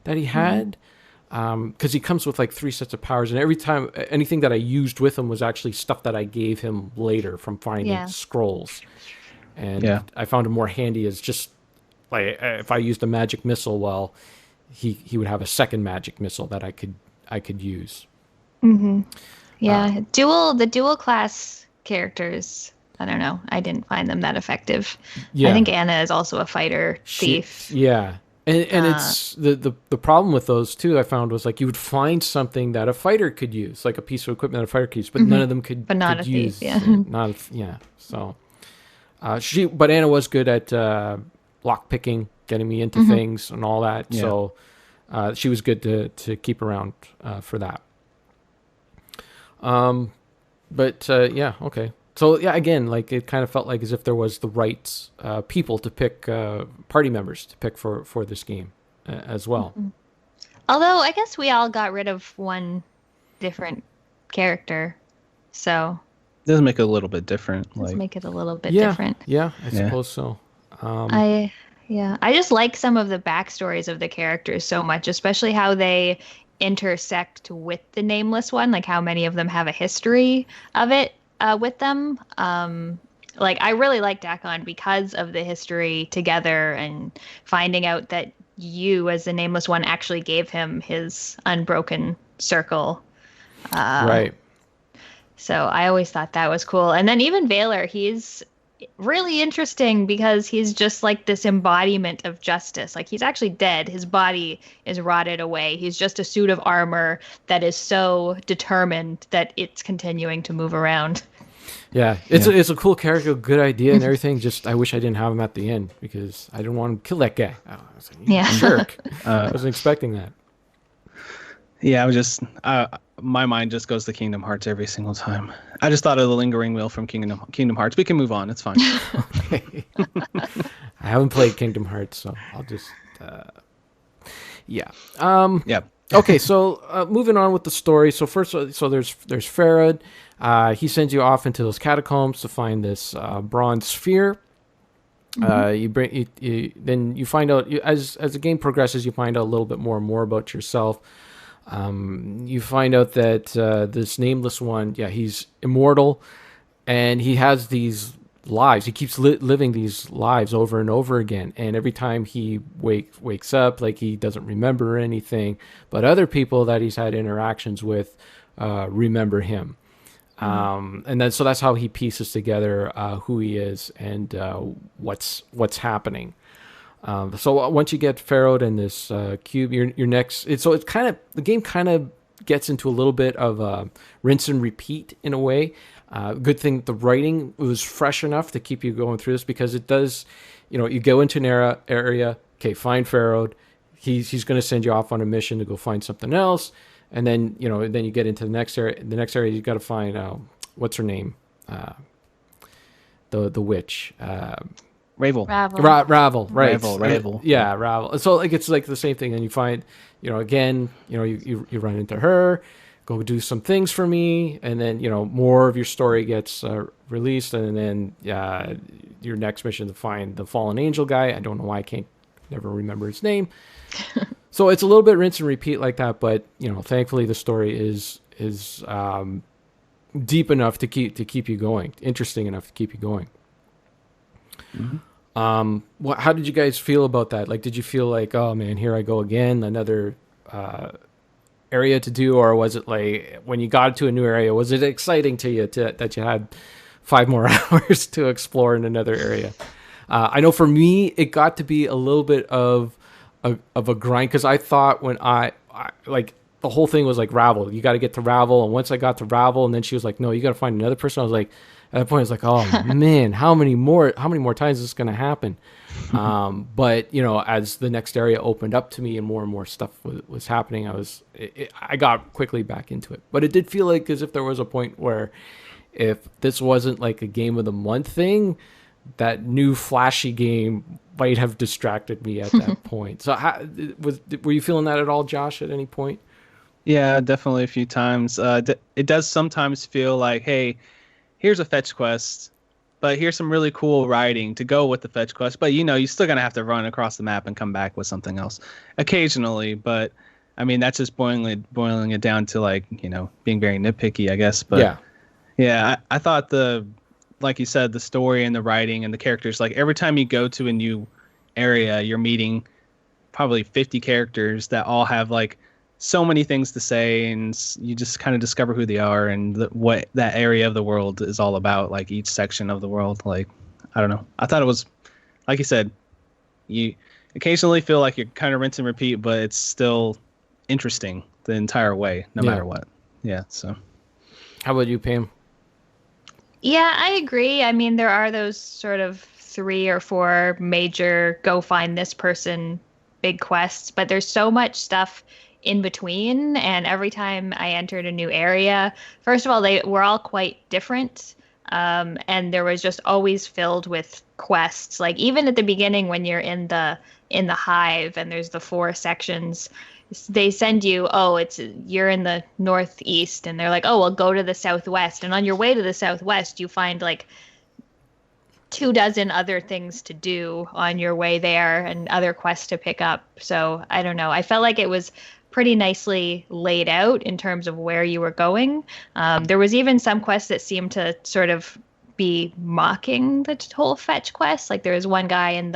that he had, because he comes with like 3 sets of powers, and every time anything that I used with him was actually stuff that I gave him later from finding scrolls, and I found him more handy as just like if I used a magic missile, well, he would have a second magic missile that I could use. Mm-hmm. Yeah, the dual class characters, I don't know. I didn't find them that effective. Yeah. I think Anna is also a fighter thief. And it's the problem with those too, I found, was like you would find something that a fighter could use, like a piece of equipment that a fighter could use, but none of them could use. Thief, So but Anna was good at lock picking, getting me into things and all that. Yeah. So she was good to keep around for that. Okay. So yeah, again, like it kind of felt like as if there was the right people to pick, party members to pick for this game as well. Mm-hmm. Although I guess we all got rid of one different character, so it does make it a little bit different. Make it a little bit different. Yeah, I suppose so. I just like some of the backstories of the characters so much, especially how they intersect with the nameless one, like how many of them have a history of it with them. Like I really like Dakon because of the history together and finding out that you as the nameless one actually gave him his unbroken circle. Right. So I always thought that was cool. And then even Valor, he's really interesting because he's just like this embodiment of justice. Like he's actually dead. His body is rotted away. He's just a suit of armor that is so determined that it's continuing to move around. Yeah, it's a cool character, good idea and everything. Just I wish I didn't have him at the end because I didn't want him to kill that guy. I was like, you jerk. I wasn't expecting that. Yeah, I was just my mind just goes to Kingdom Hearts every single time. I just thought of the lingering wheel from Kingdom Hearts. We can move on. It's fine. Okay. I haven't played Kingdom Hearts, so I'll just Okay, so moving on with the story. So first, there's Farad. He sends you off into those catacombs to find this bronze sphere. Then you find out as the game progresses, you find out a little bit more and more about yourself. You find out that this nameless one, he's immortal, and he has these lives. He keeps living these lives over and over again, and every time he wakes up, like he doesn't remember anything, but other people that he's had interactions with remember him. And then so that's how he pieces together who he is and what's happening. So once you get Pharaoh and this cube, your next. The game kind of gets into a little bit of rinse and repeat in a way. Good thing the writing was fresh enough to keep you going through this, because it does. You go into an area. Okay, find Pharaoh. He's going to send you off on a mission to go find something else, and then then you get into the next area. The next area you got to find what's her name, the witch. Ravel. Ravel, right. Ravel. Yeah, Ravel. So it's like the same thing, and you find, again, you run into her, go do some things for me, and then, more of your story gets released, and then your next mission to find the fallen angel guy. I don't know why I can't never remember his name. So it's a little bit rinse and repeat like that, but, thankfully the story is deep enough to keep you going, interesting enough to keep you going. How did you guys feel about that? Like, did you feel like, oh man, here I go again, another area to do, or was it like when you got to a new area, was it exciting to you that you had 5 more hours to explore in another area? I know for me, it got to be a little bit of a grind because I thought when I like the whole thing was like Ravel. You got to get to Ravel, and once I got to Ravel, and then she was like, "No, you got to find another person." I was like, at that point, I was like, "Oh man, how many more times is this going to happen?" But as the next area opened up to me and more stuff was happening, I got quickly back into it. But it did feel like as if there was a point where if this wasn't like a game of the month thing, that new flashy game might have distracted me at that point. So were you feeling that at all, Josh, at any point? Yeah, definitely a few times. It does sometimes feel like, hey, here's a fetch quest, but here's some really cool writing to go with the fetch quest. But you're still gonna have to run across the map and come back with something else occasionally. But I mean, that's just boiling it down to like being very nitpicky, I guess. But yeah, I thought like you said, the story and the writing and the characters, like every time you go to a new area, you're meeting probably 50 characters that all have like so many things to say, and you just kind of discover who they are and what that area of the world is all about, like each section of the world. Like, I don't know. I thought it was, like you said, you occasionally feel like you're kind of rinse and repeat, but it's still interesting the entire way, no matter what. Yeah, so. How about you, Pam? Yeah, I agree. I mean, there are those sort of 3 or 4 major go find this person big quests, but there's so much stuff in between. And every time I entered a new area, first of all, they were all quite different. And there was just always filled with quests. Like even at the beginning when you're in the hive and there's the 4 sections, they send you, you're in the northeast, and they're like, oh, well, go to the southwest. And on your way to the southwest, you find like 24 other things to do on your way there and other quests to pick up. So I don't know. I felt like it was pretty nicely laid out in terms of where you were going. There was even some quests that seemed to sort of be mocking the whole fetch quest. Like there was one guy in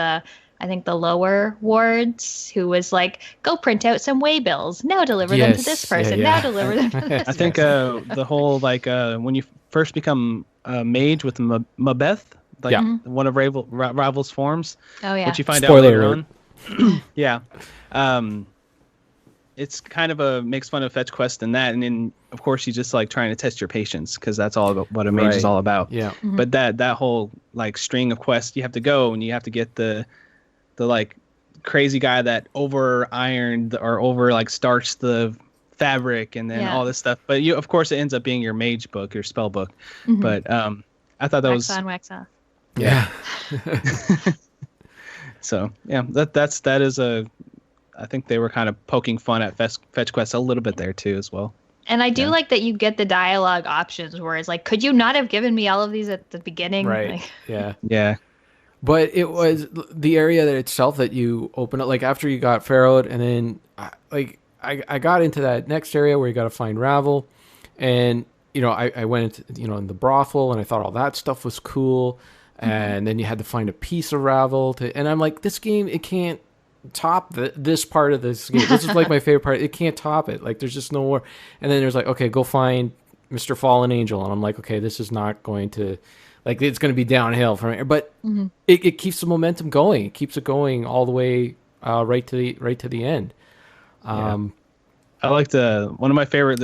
I think the lower wards who was like, go print out some waybills. Now deliver them to this person. Now deliver them to this person. I think the whole when you first become a mage with Mabeth, one of Ravel's forms. Oh yeah. Which you find Spoiler out later on. Yeah. It's kind of makes fun of fetch quest and that, and then of course you just like trying to test your patience because that's all about what a mage is all about. Yeah. Mm-hmm. But that whole like string of quests, you have to go and you have to get the like crazy guy that over ironed or over like starched the fabric and then all this stuff. But of course it ends up being your mage book, your spell book. Mm-hmm. But I thought that wax on, wax off. Yeah. So yeah, that is I think they were kind of poking fun at fetch quests a little bit there too as well. And I do like that you get the dialogue options where it's like, could you not have given me all of these at the beginning? Right. Like, Yeah. But it was the area that itself that you open up, like after you got Pharaohed, and then I got into that next area where you got to find Ravel, and I went in the brothel, and I thought all that stuff was cool, and then you had to find a piece of Ravel and I'm like, this game, it can't top this part of this game. This is like my favorite part. It can't top it. Like there's just no more. And then there's like, okay, go find Mr. Fallen Angel, and I'm like, okay, this is not going to. Like it's going to be downhill from here, but it keeps the momentum going. It keeps it going all the way right to the end. I liked one of my favorite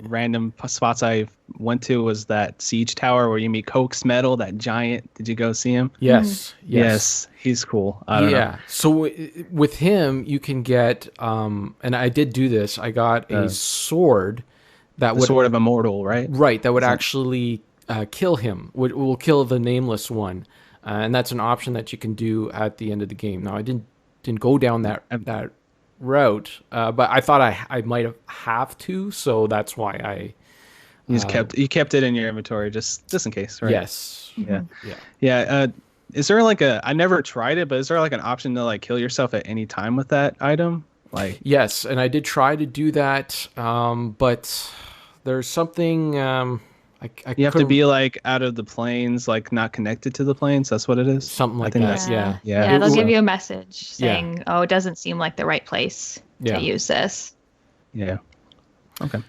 random spots I went to was that siege tower where you meet Coax Metal, that giant. Did you go see him? Yes. Yes, he's cool. I don't know. So with him, you can get and I did do this. I got a sword Sword of Immortal, right? Right, that would actually. Kill him, will kill the nameless one, and that's an option that you can do at the end of the game. Now I didn't go down that route, but I thought I might have to, so that's why I you kept it in your inventory just in case, right? Yes. Yeah. Is there I never tried it, but is there like an option to like kill yourself at any time with that item? Like yes, and I did try to do that, but there's something. You have to be like out of the planes, like not connected to the planes. That's what it is. Something like I think that. Yeah. Yeah, they'll give you a message Yeah. saying, "Oh, it doesn't seem like the right place Yeah. to use this." Yeah. Okay.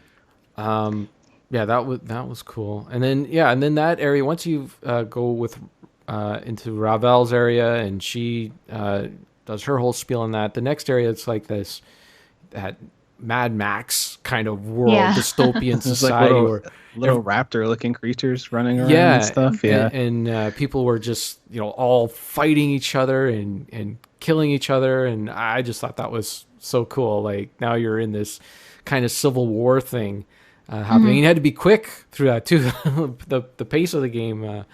Yeah, that was cool. And then that area, once you go with into Ravel's area, and she does her whole spiel on that. The next area, it's like that Mad Max kind of world, dystopian society, like where little raptor-looking creatures running around and stuff. Yeah, and people were just all fighting each other and killing each other, and I just thought that was so cool. Like now you're in this kind of civil war thing happening. You had to be quick through that too. the pace of the game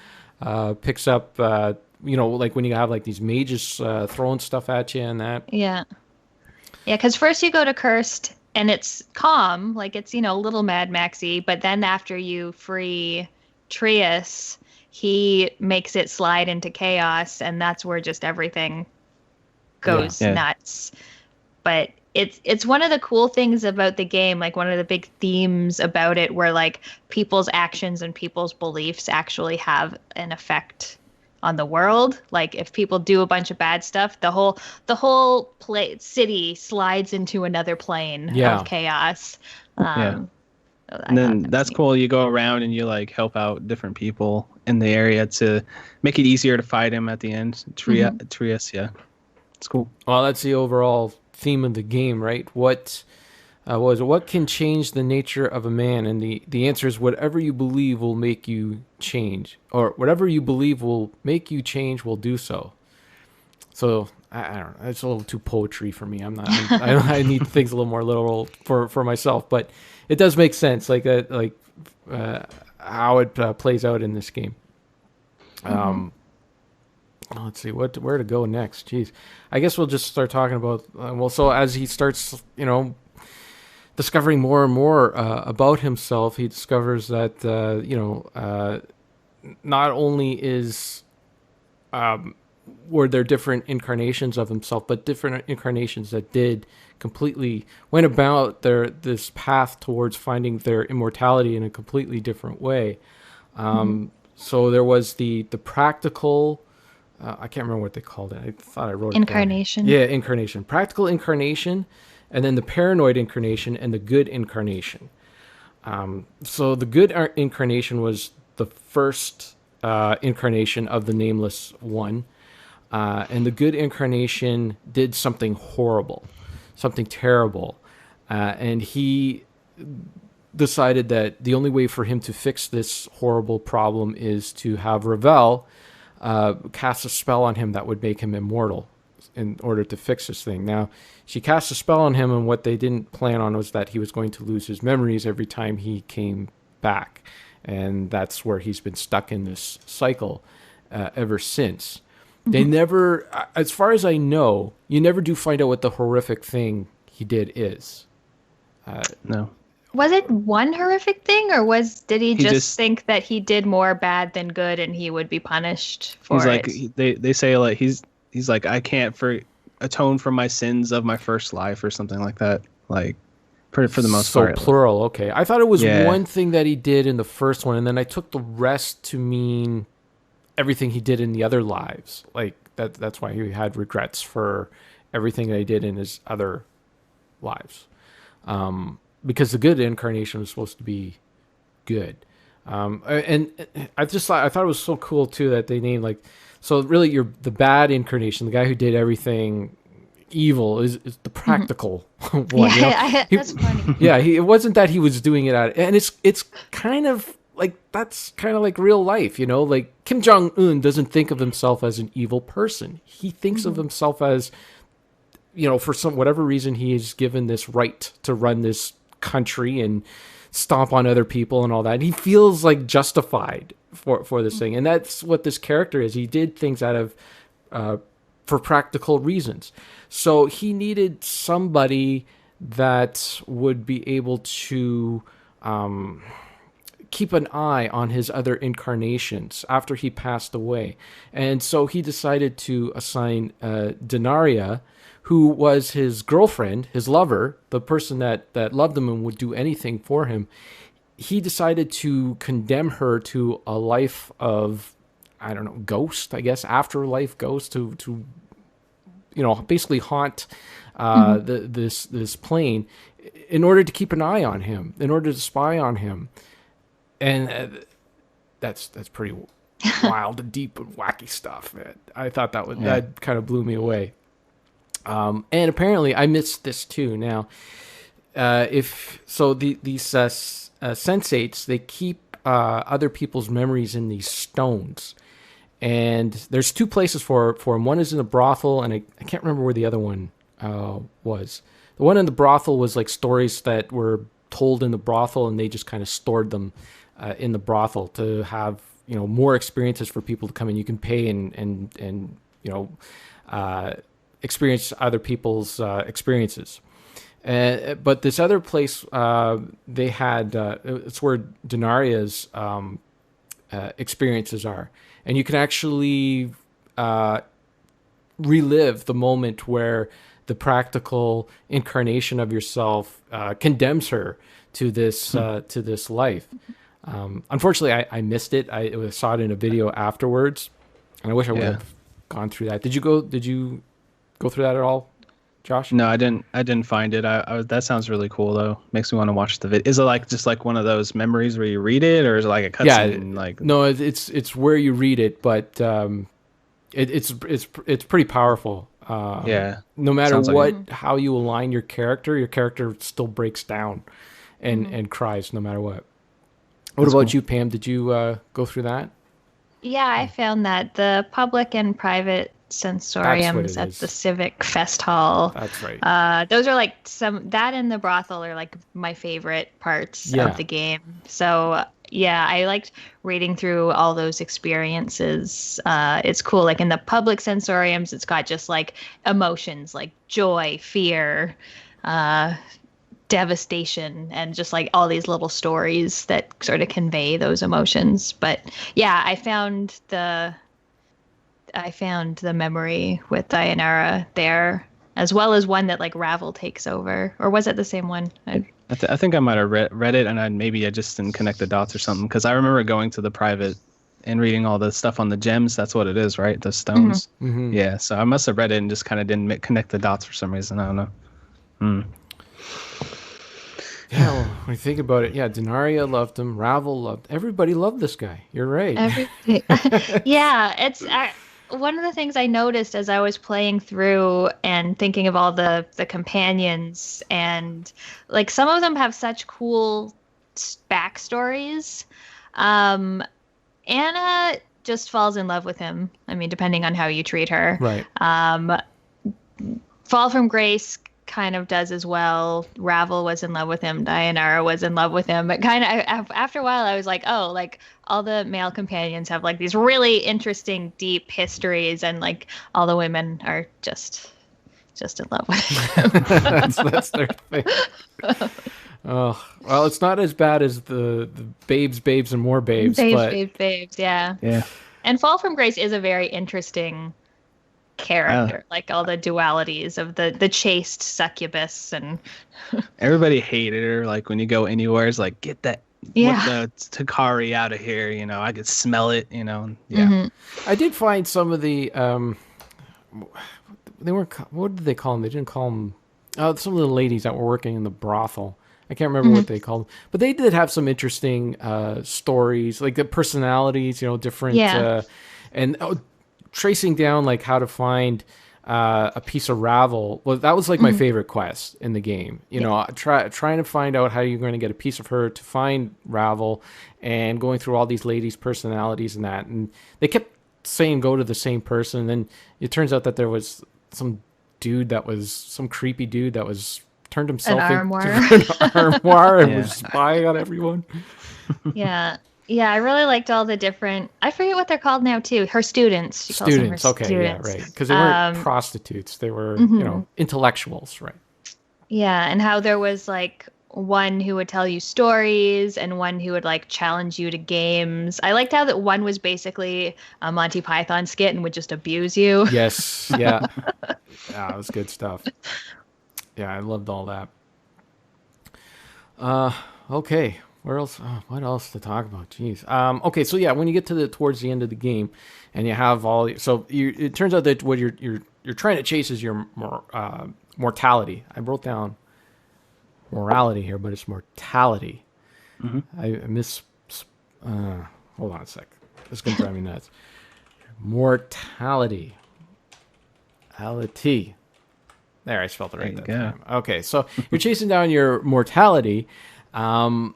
picks up. Like when you have like these mages throwing stuff at you and that. Yeah, because first you go to Cursed and it's calm, like it's a little Mad Maxy, but then after you free Trius, he makes it slide into chaos, and that's where just everything goes nuts. But it's one of the cool things about the game, like one of the big themes about it, where like people's actions and people's beliefs actually have an effect on the world. Like if people do a bunch of bad stuff, the whole city slides into another plane of chaos. And then that's cool. You go around and you like help out different people in the area to make it easier to fight him at the end. Trius, yeah, it's cool. Well, that's the overall theme of the game, right? What can change the nature of a man? And the answer is whatever you believe will make you change, or whatever you believe will make you change will do so. So I don't know. It's a little too poetry for me. I need things a little more literal for myself, but it does make sense, like how it plays out in this game. Let's see where to go next. Jeez, I guess we'll just start talking about. So as he starts, discovering more and more about himself, he discovers that not only were there different incarnations of himself, but different incarnations that went about this path towards finding their immortality in a completely different way. So there was the practical. I can't remember what they called it. I thought I wrote incarnation. it down. Yeah, incarnation. Practical incarnation, and then the paranoid incarnation and the good incarnation. So the good incarnation was the first incarnation of the Nameless One. And the good incarnation did something horrible, something terrible. And he decided that the only way for him to fix this horrible problem is to have Ravel cast a spell on him that would make him immortal in order to fix this thing. Now, she cast a spell on him, and what they didn't plan on was that he was going to lose his memories every time he came back. And that's where he's been stuck in this cycle ever since. They never, as far as I know, you never do find out what the horrific thing he did is. No. Was it one horrific thing, or did he just think that he did more bad than good and he would be punished for it? He's like, they say like he's like, I can't atone for my sins of my first life or something like that. Like for the most part. So plural, okay. I thought it was one thing that he did in the first one, and then I took the rest to mean everything he did in the other lives. Like that's why he had regrets for everything that he did in his other lives. Because the good incarnation was supposed to be good. And I thought it was so cool too that they named so really the bad incarnation, the guy who did everything evil is the practical one. That's funny. Yeah, it wasn't that he was doing it and it's kind of like, that's kind of like real life, like Kim Jong-un doesn't think of himself as an evil person. He thinks of himself as, for whatever reason, he is given this right to run this country and stomp on other people and all that. And he feels like justified for this thing. And that's what this character is. He did things out of, for practical reasons. So he needed somebody that would be able to, keep an eye on his other incarnations after he passed away. And so he decided to assign Denaria, who was his girlfriend, his lover, the person that loved him and would do anything for him. he decided to condemn her to a life of, I don't know, ghost, I guess, afterlife ghost, to basically haunt this plane in order to keep an eye on him, in order to spy on him. And that's pretty wild and deep and wacky stuff. I thought that kind of blew me away. And apparently I missed this too. Now, these sensates, they keep other people's memories in these stones. And there's two places for them. One is in the brothel, and I can't remember where the other one was. The one in the brothel was like stories that were told in the brothel, and they just kind of stored them in the brothel to have more experiences for people to come in. You can pay and experience other people's experiences. But this other place, they had it's where Denaria's experiences are. And you can actually relive the moment where the practical incarnation of yourself condemns her to this life. Unfortunately, I missed it. I saw it in a video afterwards, and I wish I would have gone through that. Did you go through that at all, Josh? No, I didn't find it. That sounds really cool though. Makes me want to watch the video. Is it just like one of those memories where you read it, or is it like a cutscene? No, it's where you read it, but it's pretty powerful. No matter how you align your character still breaks down and cries no matter what. What about you, Pam? Did you go through that? Yeah, I found that the public and private sensoriums at the Civic Fest Hall. That's right. Those are like that and the brothel are like my favorite parts of the game. So yeah, I liked reading through all those experiences. It's cool. Like in the public sensoriums, it's got just like emotions like joy, fear, devastation, and just like all these little stories that sort of convey those emotions. But yeah, I found the memory with Dayanara there, as well as one that like Ravel takes over. Or was it the same one? I think I might have read it, and maybe I just didn't connect the dots or something, because I remember going to the private and reading all the stuff on the gems. That's what it is, right? The stones. Mm-hmm. Mm-hmm. Yeah, so I must have read it and just kind of didn't connect the dots for some reason. I don't know. Yeah, well, when you think about it, Denaria loved him. Ravel everybody loved this guy. You're right. Everybody. Yeah, it's one of the things I noticed as I was playing through and thinking of all the companions, and like some of them have such cool backstories. Anna just falls in love with him. I mean, depending on how you treat her. Right. Fall from Grace kind of does as well. Ravel was in love with him. Dayanara was in love with him. But kind of after a while, I was like, oh, like all the male companions have like these really interesting, deep histories, and like all the women are just in love with him. that's their thing. Oh, well, it's not as bad as the babes, and more babes. Babes, yeah. Yeah. And Fall from Grace is a very interesting character, like all the dualities of the chaste succubus, and everybody hated her. Like when you go anywhere, it's like, get that the Takari out of here. I could smell it. Mm-hmm. I did find some of the they weren't. What did they call them? They didn't call them. Some of the ladies that were working in the brothel. I can't remember what they called them, but they did have some interesting stories, like the personalities. Different. And tracing down like how to find a piece of Ravel. Well, that was like my favorite quest in the game. Trying to find out how you're going to get a piece of her to find Ravel, and going through all these ladies' personalities and that. And they kept saying go to the same person. And then it turns out that there was some creepy dude that was turned himself into an armoire and was spying on everyone. Yeah, I really liked all the different. I forget what they're called now too. Her students. She calls them her students. Yeah, right. Because they weren't prostitutes; they were, intellectuals, right? Yeah, and how there was like one who would tell you stories, and one who would like challenge you to games. I liked how that one was basically a Monty Python skit and would just abuse you. Yes. Yeah. Yeah, it was good stuff. Yeah, I loved all that. Okay. Where else? What else to talk about? Jeez. Okay, so yeah, when you get towards the end of the game, and you have it turns out that what you're trying to chase is your mortality. I wrote down morality here, but it's mortality. I miss. Hold on a sec. This is gonna drive me nuts. Mortality. There, I spelled it right that time. Okay, so you're chasing down your mortality, and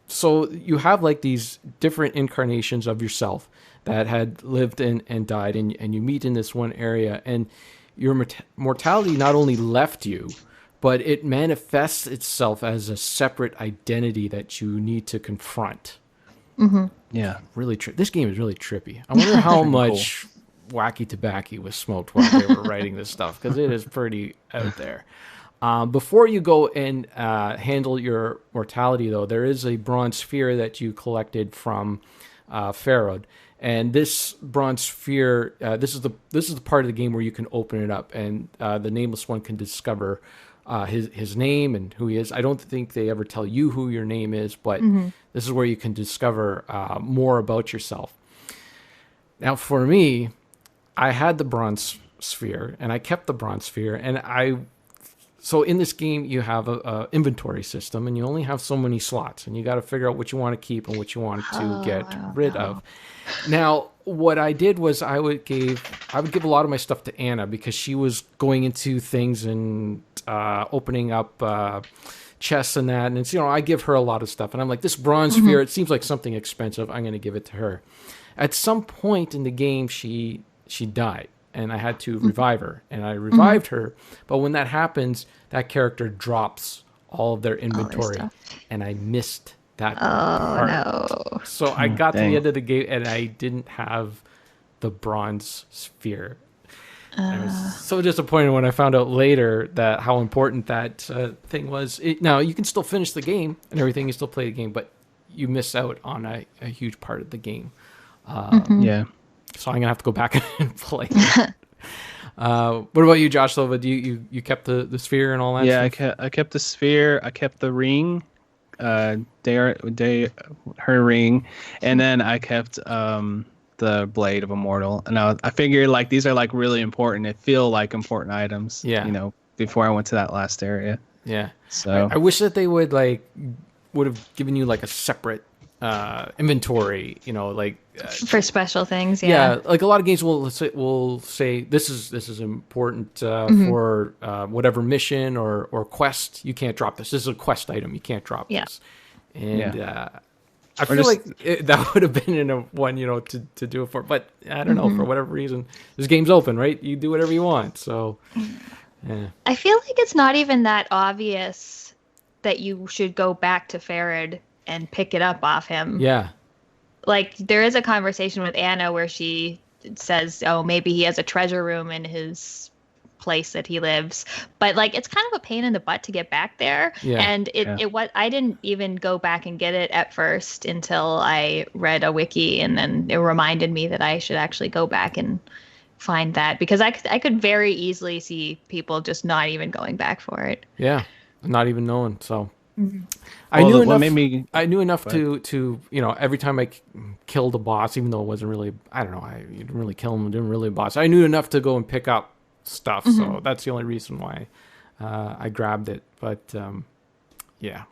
so you have like these different incarnations of yourself that had lived and died, and you meet in this one area, and your mortality not only left you, but it manifests itself as a separate identity that you need to confront. Yeah. Really, this game is really trippy. I wonder how much wacky tobacco was smoked while they were writing this stuff, because it is pretty out there. Before you go and handle your mortality, though, there is a bronze sphere that you collected from Farod, and this bronze sphere, this is the part of the game where you can open it up, and the Nameless One can discover his name and who he is. I don't think they ever tell you who your name is, but this is where you can discover more about yourself. Now, for me, I had the bronze sphere, and I kept the bronze sphere, and so in this game, you have a inventory system, and you only have so many slots, and you got to figure out what you want to keep and what you want to get rid of. Now, what I did was I would give a lot of my stuff to Anna, because she was going into things and opening up chests and that, and it's, I give her a lot of stuff, and I'm like, this bronze sphere, it seems like something expensive. I'm going to give it to her. At some point in the game, she died, and I had to revive her, and I revived her. But when that happens, that character drops all of their inventory, and I missed that part. No. So I got to the end of the game, and I didn't have the bronze sphere. I was so disappointed when I found out later that how important that thing was. Now, you can still finish the game and everything, you still play the game, but you miss out on a huge part of the game. Yeah. So I'm going to have to go back and play it. What about you, Josh Silva? Do you kept the sphere and all that? Yeah, stuff? I kept the sphere. I kept the ring, her ring, and then I kept the Blade of Immortal. And I figured like these are like really important. They feel like important items. Yeah. Before I went to that last area. Yeah. So I wish that they would have given you like a separate inventory, for special things. Yeah, like a lot of games will say this is important for whatever mission or quest. You can't drop this. This is a quest item. You can't drop this. And I feel like that would have been in a one, to do it for. But I don't know, for whatever reason, this game's open, right? You do whatever you want. So, yeah. I feel like it's not even that obvious that you should go back to Farad and pick it up off him. Yeah. Like, there is a conversation with Anna where she says, oh, maybe he has a treasure room in his place that he lives. But, like, it's kind of a pain in the butt to get back there. Yeah. And I didn't even go back and get it at first until I read a wiki, and then it reminded me that I should actually go back and find that. Because I could very easily see people just not even going back for it. Yeah. Not even knowing, so... I knew enough to every time I killed a boss, even though it wasn't really, I don't know, you didn't really kill him, didn't really a boss. I knew enough to go and pick up stuff, so that's the only reason why I grabbed it. But yeah,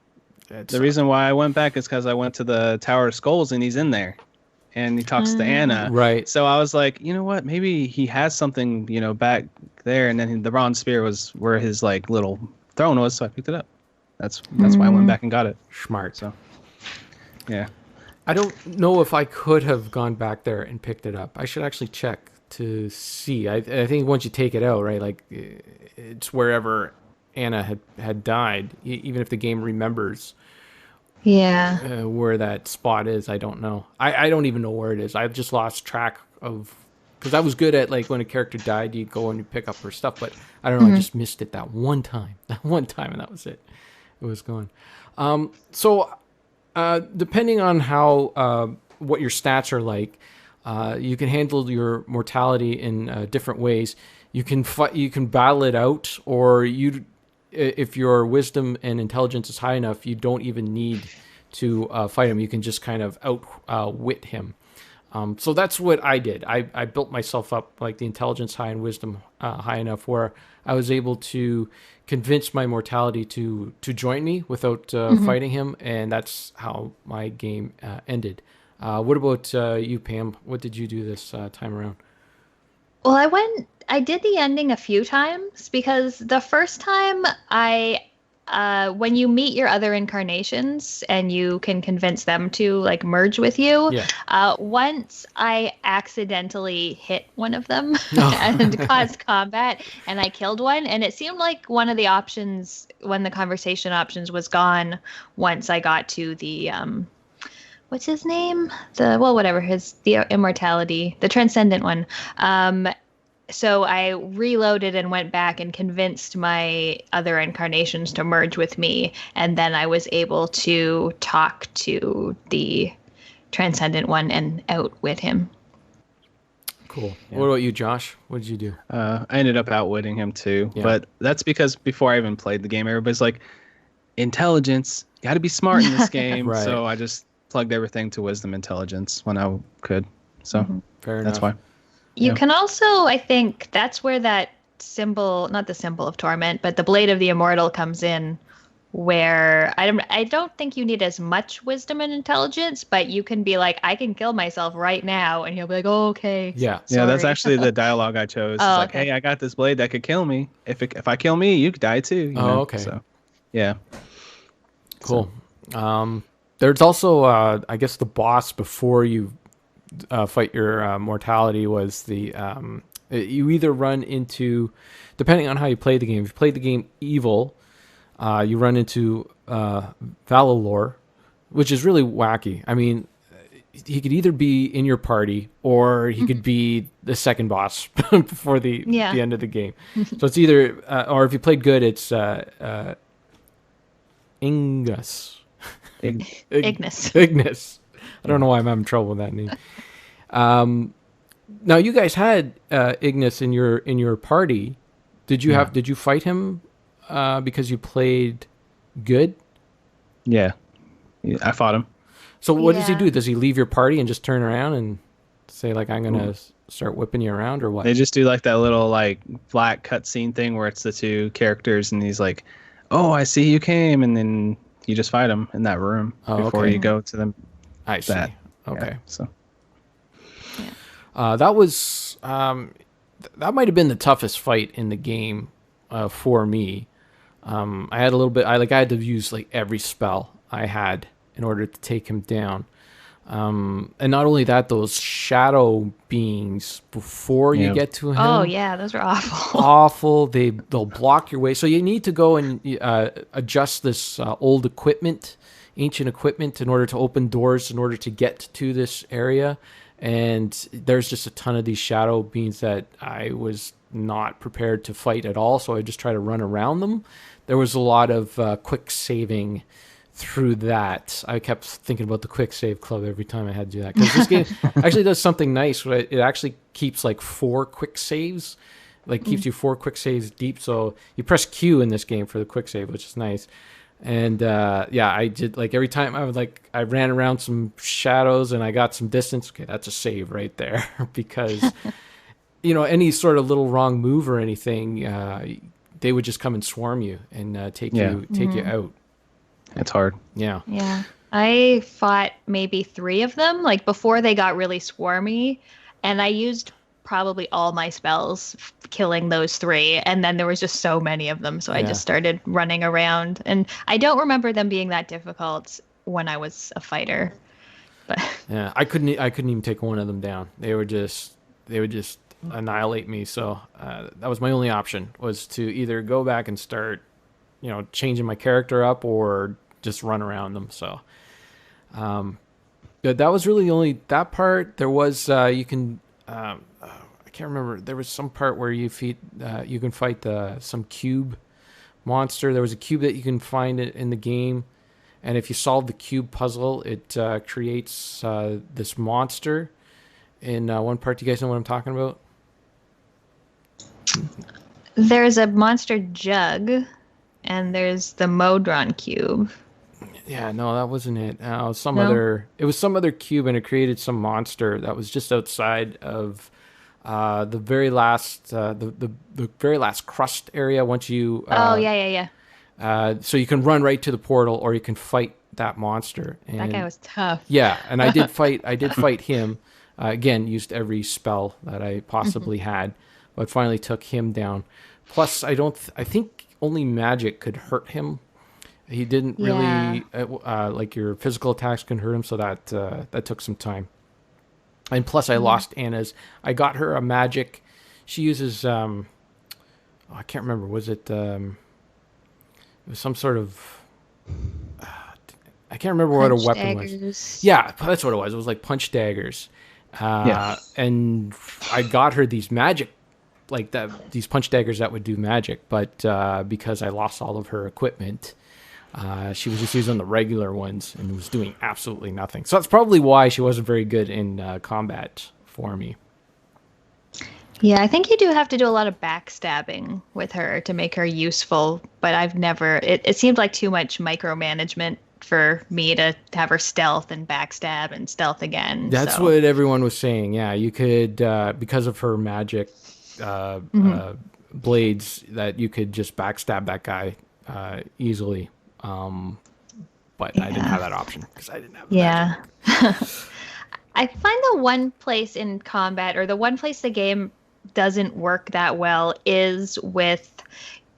the reason why I went back is because I went to the Tower of Skulls and he's in there, and he talks to Anna. Right. So I was like, you know what? Maybe he has something, back there, and then the bronze spear was where his like little throne was, so I picked it up. That's why I went back and got it. Smart. So, yeah. I don't know if I could have gone back there and picked it up. I should actually check to see. I think once you take it out, right, like it's wherever Anna had died, even if the game remembers where that spot is. I don't know. I don't even know where it is. I've just lost track of, because I was good at, like, when a character died, you go and you pick up her stuff, but I don't know, I just missed it that one time, and that was it. It was gone. So depending on how what your stats are like, you can handle your mortality in different ways. You can battle it out, or if your wisdom and intelligence is high enough, you don't even need to fight him. You can just kind of outwit him. So that's what I did. I built myself up like the intelligence high and wisdom high enough where I was able to convince my mortality to join me without fighting him, and that's how my game ended. What about you, Pam? What did you do this time around? Well, I did the ending a few times because the first time when you meet your other incarnations and you can convince them to like merge with you, once I accidentally hit one of them and caused combat and I killed one, and it seemed like one of the options when the conversation options was gone once I got to the what's his name? The immortality, the transcendent one. So I reloaded and went back and convinced my other incarnations to merge with me, and then I was able to talk to the transcendent one and outwit him. Cool. Yeah. What about you, Josh? What did you do? I ended up outwitting him too, but that's because before I even played the game, everybody's like, intelligence, got to be smart in this game. Right. So I just plugged everything to wisdom intelligence when I could. So Fair that's enough. why. You can also, I think, that's where that symbol, not the symbol of torment, but the Blade of the Immortal comes in, where I don't think you need as much wisdom and intelligence, but you can be like, I can kill myself right now, and he'll be like, oh, okay. Yeah. Yeah, that's actually the dialogue I chose. It's like, okay. hey, I got this blade that could kill me. If I kill me, you could die too. You know? Okay. So, yeah. Cool. There's also, I guess, the boss before you fight your mortality was the you either run into, depending on how you play the game. If you play the game evil, you run into Valalor, which is really wacky. I mean, he could either be in your party or he could be the second boss before the end of the game. So it's either, or if you played good, it's Ignis. Ignis. I don't know why I'm having trouble with that name. Now you guys had Ignis in your party. Did you fight him because you played good? Yeah, I fought him. So what does he do? Does he leave your party and just turn around and say like, I'm gonna start whipping you around, or what? They just do like that little like black cutscene thing where it's the two characters and he's like, oh, I see you came, and then you just fight him in that room before you go to them. I see. Okay. Yeah, so. That was that might have been the toughest fight in the game for me. I had a little bit. I had to use like every spell I had in order to take him down. And not only that, those shadow beings before you get to him. Oh yeah, those are awful. Awful. They'll block your way. So you need to go and adjust this old equipment, ancient equipment, in order to open doors, in order to get to this area. And there's just a ton of these shadow beings that I was not prepared to fight at all, so I just try to run around them. There was a lot of quick saving through that. I kept thinking about the quick save club every time I had to do that, because this game actually does something nice. It actually keeps like 4 quick saves, like keeps you 4 quick saves deep. So you press Q in this game for the quick save, which is nice. And I did, like, every time I ran around some shadows and I got some distance. Okay, that's a save right there. Because any sort of little wrong move or anything, they would just come and swarm you and take you out. It's hard. Yeah. I fought maybe 3 of them, like before they got really swarmy, and I used probably all my spells killing those 3, and then there was just so many of them, so I just started running around, and I don't remember them being that difficult when I was a fighter. But yeah, I couldn't even take one of them down. They would just annihilate me. So that was my only option, was to either go back and start changing my character up, or just run around them. So that was really only that part. There was you can I can't remember. There was some part where you can fight some cube monster. There was a cube that you can find in the game, and if you solve the cube puzzle, it creates this monster in one part. Do you guys know what I'm talking about? there's a monster jug, and there's the Modron cube. Yeah, no, that wasn't it. No? It was some other cube, and it created some monster that was just outside of the very last the very last crust area. Once you Oh, yeah. so you can run right to the portal, or you can fight that monster. That guy And was tough. yeah, and I did fight him. Again, used every spell that I possibly had, but finally took him down. Plus, I think only magic could hurt him. He didn't Yeah. really like your physical attacks can hurt him, so that took some time. And plus, I lost Anna's. I got her a magic. She uses I can't remember. Was it? It was some sort of. I can't remember what a Punch weapon was. daggers. Yeah, that's what it was. It was like punch daggers. And I got her these magic, like that, these punch daggers that would do magic. But because I lost all of her equipment, she was just using the regular ones and was doing absolutely nothing. So that's probably why she wasn't very good in combat for me. Yeah, I think you do have to do a lot of backstabbing with her to make her useful, but I've never, it seemed like too much micromanagement for me to have her stealth and backstab and stealth again. That's so. what everyone was saying. Yeah, you could, because of her magic blades, that you could just backstab that guy easily. But I didn't have that option because I didn't have the magic. I find the one place in combat, or the one place the game doesn't work that well, is with,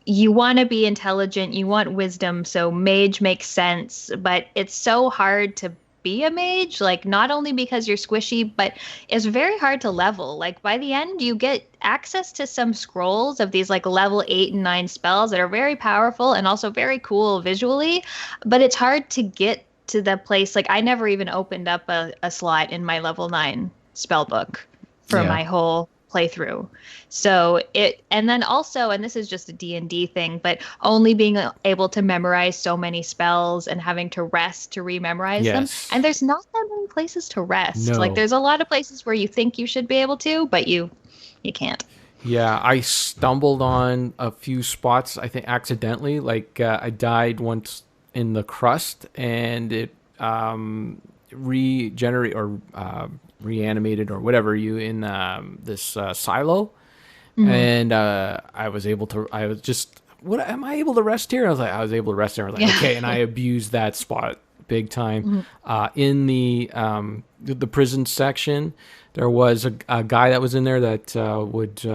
you want to be intelligent, you want wisdom, so mage makes sense, but it's so hard to be a mage, like not only because you're squishy, but it's very hard to level. Like by the end, you get access to some scrolls of these like level 8 and 9 spells that are very powerful and also very cool visually, but it's hard to get to the place. Like I never even opened up a slot in my level 9 spell book for my whole playthrough. So and then also, and this is just a D&D thing, but only being able to memorize so many spells and having to rest to rememorize them. And there's not that many places to rest. No. Like there's a lot of places where you think you should be able to, but you can't. Yeah, I stumbled on a few spots, I think accidentally. Like I died once in the crust, and it regenerate or reanimated or whatever you in this silo. And I was just, what am I able to rest here? I was able to rest there. I was like, okay, and I abused that spot big time. In the prison section, there was a guy that was in there that would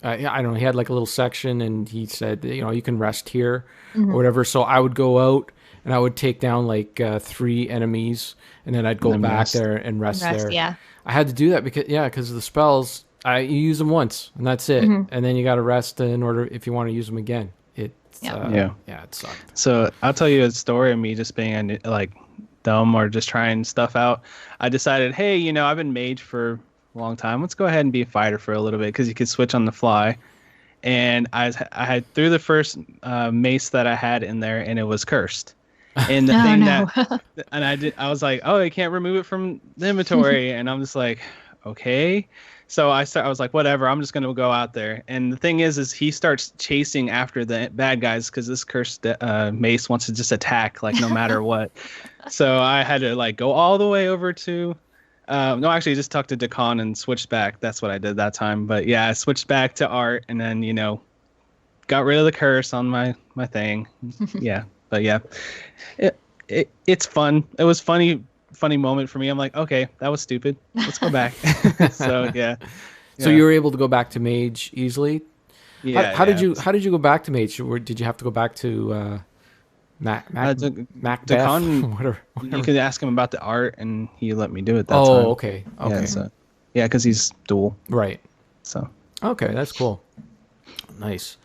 I don't know, he had like a little section, and he said, you can rest here or whatever. So I would go out and I would take down like 3 enemies, and then I'd go back there and rest there. Yeah. I had to do that because of the spells. You use them once and that's it, and then you got to rest in order if you want to use them again. It sucked. So I'll tell you a story of me just being like dumb or just trying stuff out. I decided, hey, I've been mage for a long time. Let's go ahead and be a fighter for a little bit because you could switch on the fly. And I had threw the first mace that I had in there, and it was cursed. And the I was like, oh, I can't remove it from the inventory, and I'm just like, okay. So I was like, whatever, I'm just gonna go out there. And the thing is he starts chasing after the bad guys because this cursed mace wants to just attack like no matter what. So I had to like go all the way over to. No, actually, just talked to Decon and switched back. That's what I did that time. But yeah, I switched back to art, and then got rid of the curse on my thing. Yeah, but yeah, it's fun. It was funny moment for me. I'm like, okay, that was stupid. Let's go back. So yeah. So you were able to go back to mage easily. Yeah. How did you go back to mage? Or did you have to go back to Macbeth? Whatever. You could ask him about the art, and he let me do it that time. Oh, okay. Yeah, because he's dual. Right. So. Okay, that's cool. Nice.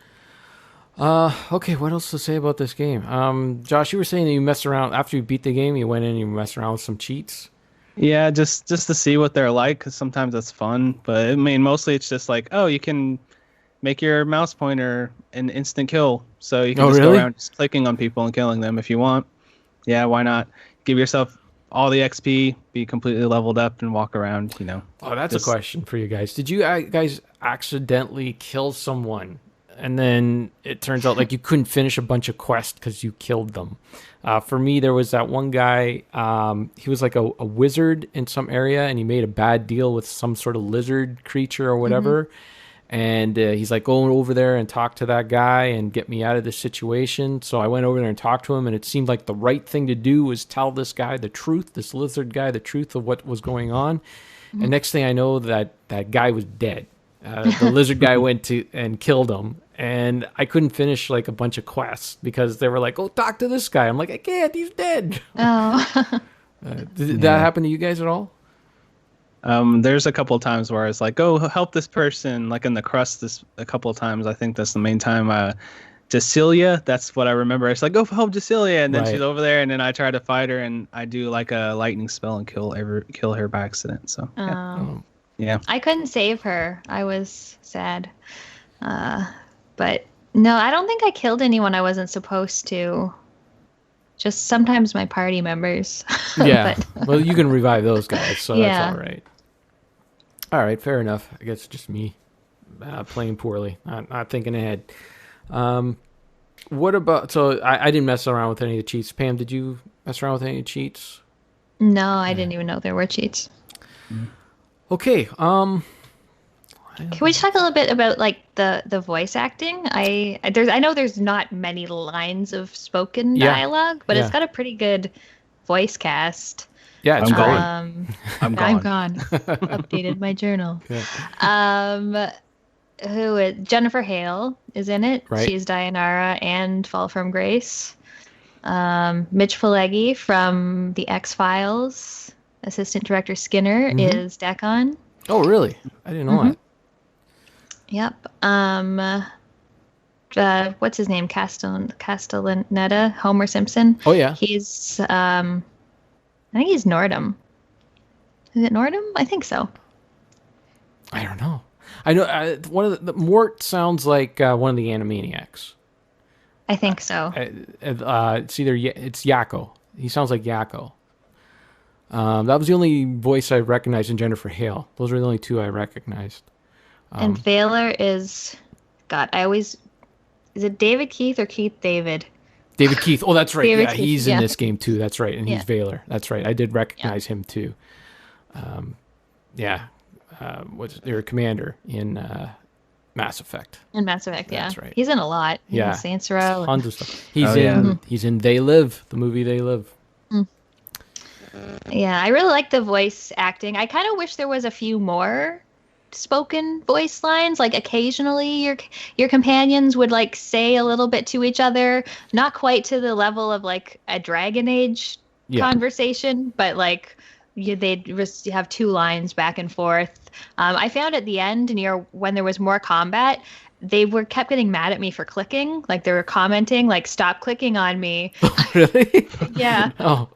Okay, what else to say about this game? Josh, you were saying that you messed around after you beat the game. You went in and you messed around with some cheats. Yeah, just to see what they're like, because sometimes that's fun. But I mean, mostly it's just like, oh, you can make your mouse pointer an instant kill, so you can go around just clicking on people and killing them if you want. Yeah, why not? Give yourself all the XP, be completely leveled up, and walk around. Oh, that's a question for you guys. Did you guys accidentally kill someone and then it turns out like you couldn't finish a bunch of quests because you killed them. For me, there was that one guy. He was like a wizard in some area, and he made a bad deal with some sort of lizard creature or whatever. And he's like, going over there and talk to that guy and get me out of this situation. So I went over there and talked to him, and it seemed like the right thing to do was tell this guy the truth, this lizard guy, the truth of what was going on. And next thing I know, that guy was dead. The lizard guy went to and killed him. And I couldn't finish like a bunch of quests because they were like, oh, talk to this guy. I'm like, I can't, he's dead. Oh. Did that happen to you guys at all? There's a couple of times where it's like, go help this person, like in the crust a couple of times. I think that's the main time. Cecilia, that's what I remember. It's like, go help Cecilia, and then she's over there, and then I try to fight her, and I do like a lightning spell and kill her by accident. So yeah. I couldn't save her. I was sad. But no, I don't think I killed anyone I wasn't supposed to. Just sometimes my party members. Yeah. Well, you can revive those guys, so that's all right. All right, fair enough. I guess it's just me playing poorly, not thinking ahead. What about... So I didn't mess around with any of the cheats. Pam, did you mess around with any of the cheats? No, I didn't even know there were cheats. Okay. Can we talk a little bit about like the voice acting? I know there's not many lines of spoken dialogue, but it's got a pretty good voice cast. Yeah, it's gone. I'm gone. Updated my journal. Jennifer Hale is in it. Right. She's Dianara and Fall from Grace. Mitch Pileggi from The X-Files. Assistant Director Skinner is Decon. Oh, really? I didn't know that. Yep. What's his name? Castellaneta, Homer Simpson. Oh, yeah. He's, I think he's Nordum. Is it Nordum? I think so. I don't know. I know one of the Mort sounds like one of the Animaniacs. I think so. It's Yakko. He sounds like Yakko. That was the only voice I recognized in Jennifer Hale. Those were the only two I recognized. And Vaylor is, is it David Keith or Keith David? David Keith. Oh, that's right. David Yeah, Keith, he's in this game too. That's right. And he's Yeah. Vaylor. That's right. I did recognize him too. What's their commander in Mass Effect? In Mass Effect, yeah. That's right. He's in a lot. He's in Saints Row. Tons of stuff. He's in They Live, the movie They Live. Yeah, I really like the voice acting. I kind of wish there was a few more spoken voice lines. Like occasionally your companions would like say a little bit to each other, not quite to the level of like a Dragon Age conversation, but like they'd just have two lines back and forth. I found at the end when there was more combat, they kept getting mad at me for clicking. Like they were commenting like, stop clicking on me. Really? Yeah. Oh,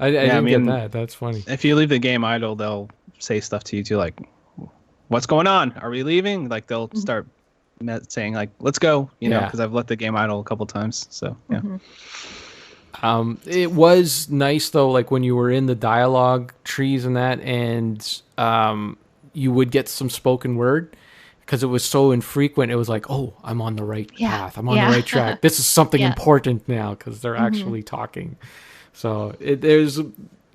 I didn't get that. That's funny. If you leave the game idle, they'll say stuff to you too, like, what's going on? Are we leaving? Like they'll start saying like, let's go, because I've let the game idle a couple times. So, yeah. It was nice though, like when you were in the dialogue trees and that, and you would get some spoken word because it was so infrequent. It was like, oh, I'm on the right path. I'm on the right track. This is something important now because they're actually talking. So that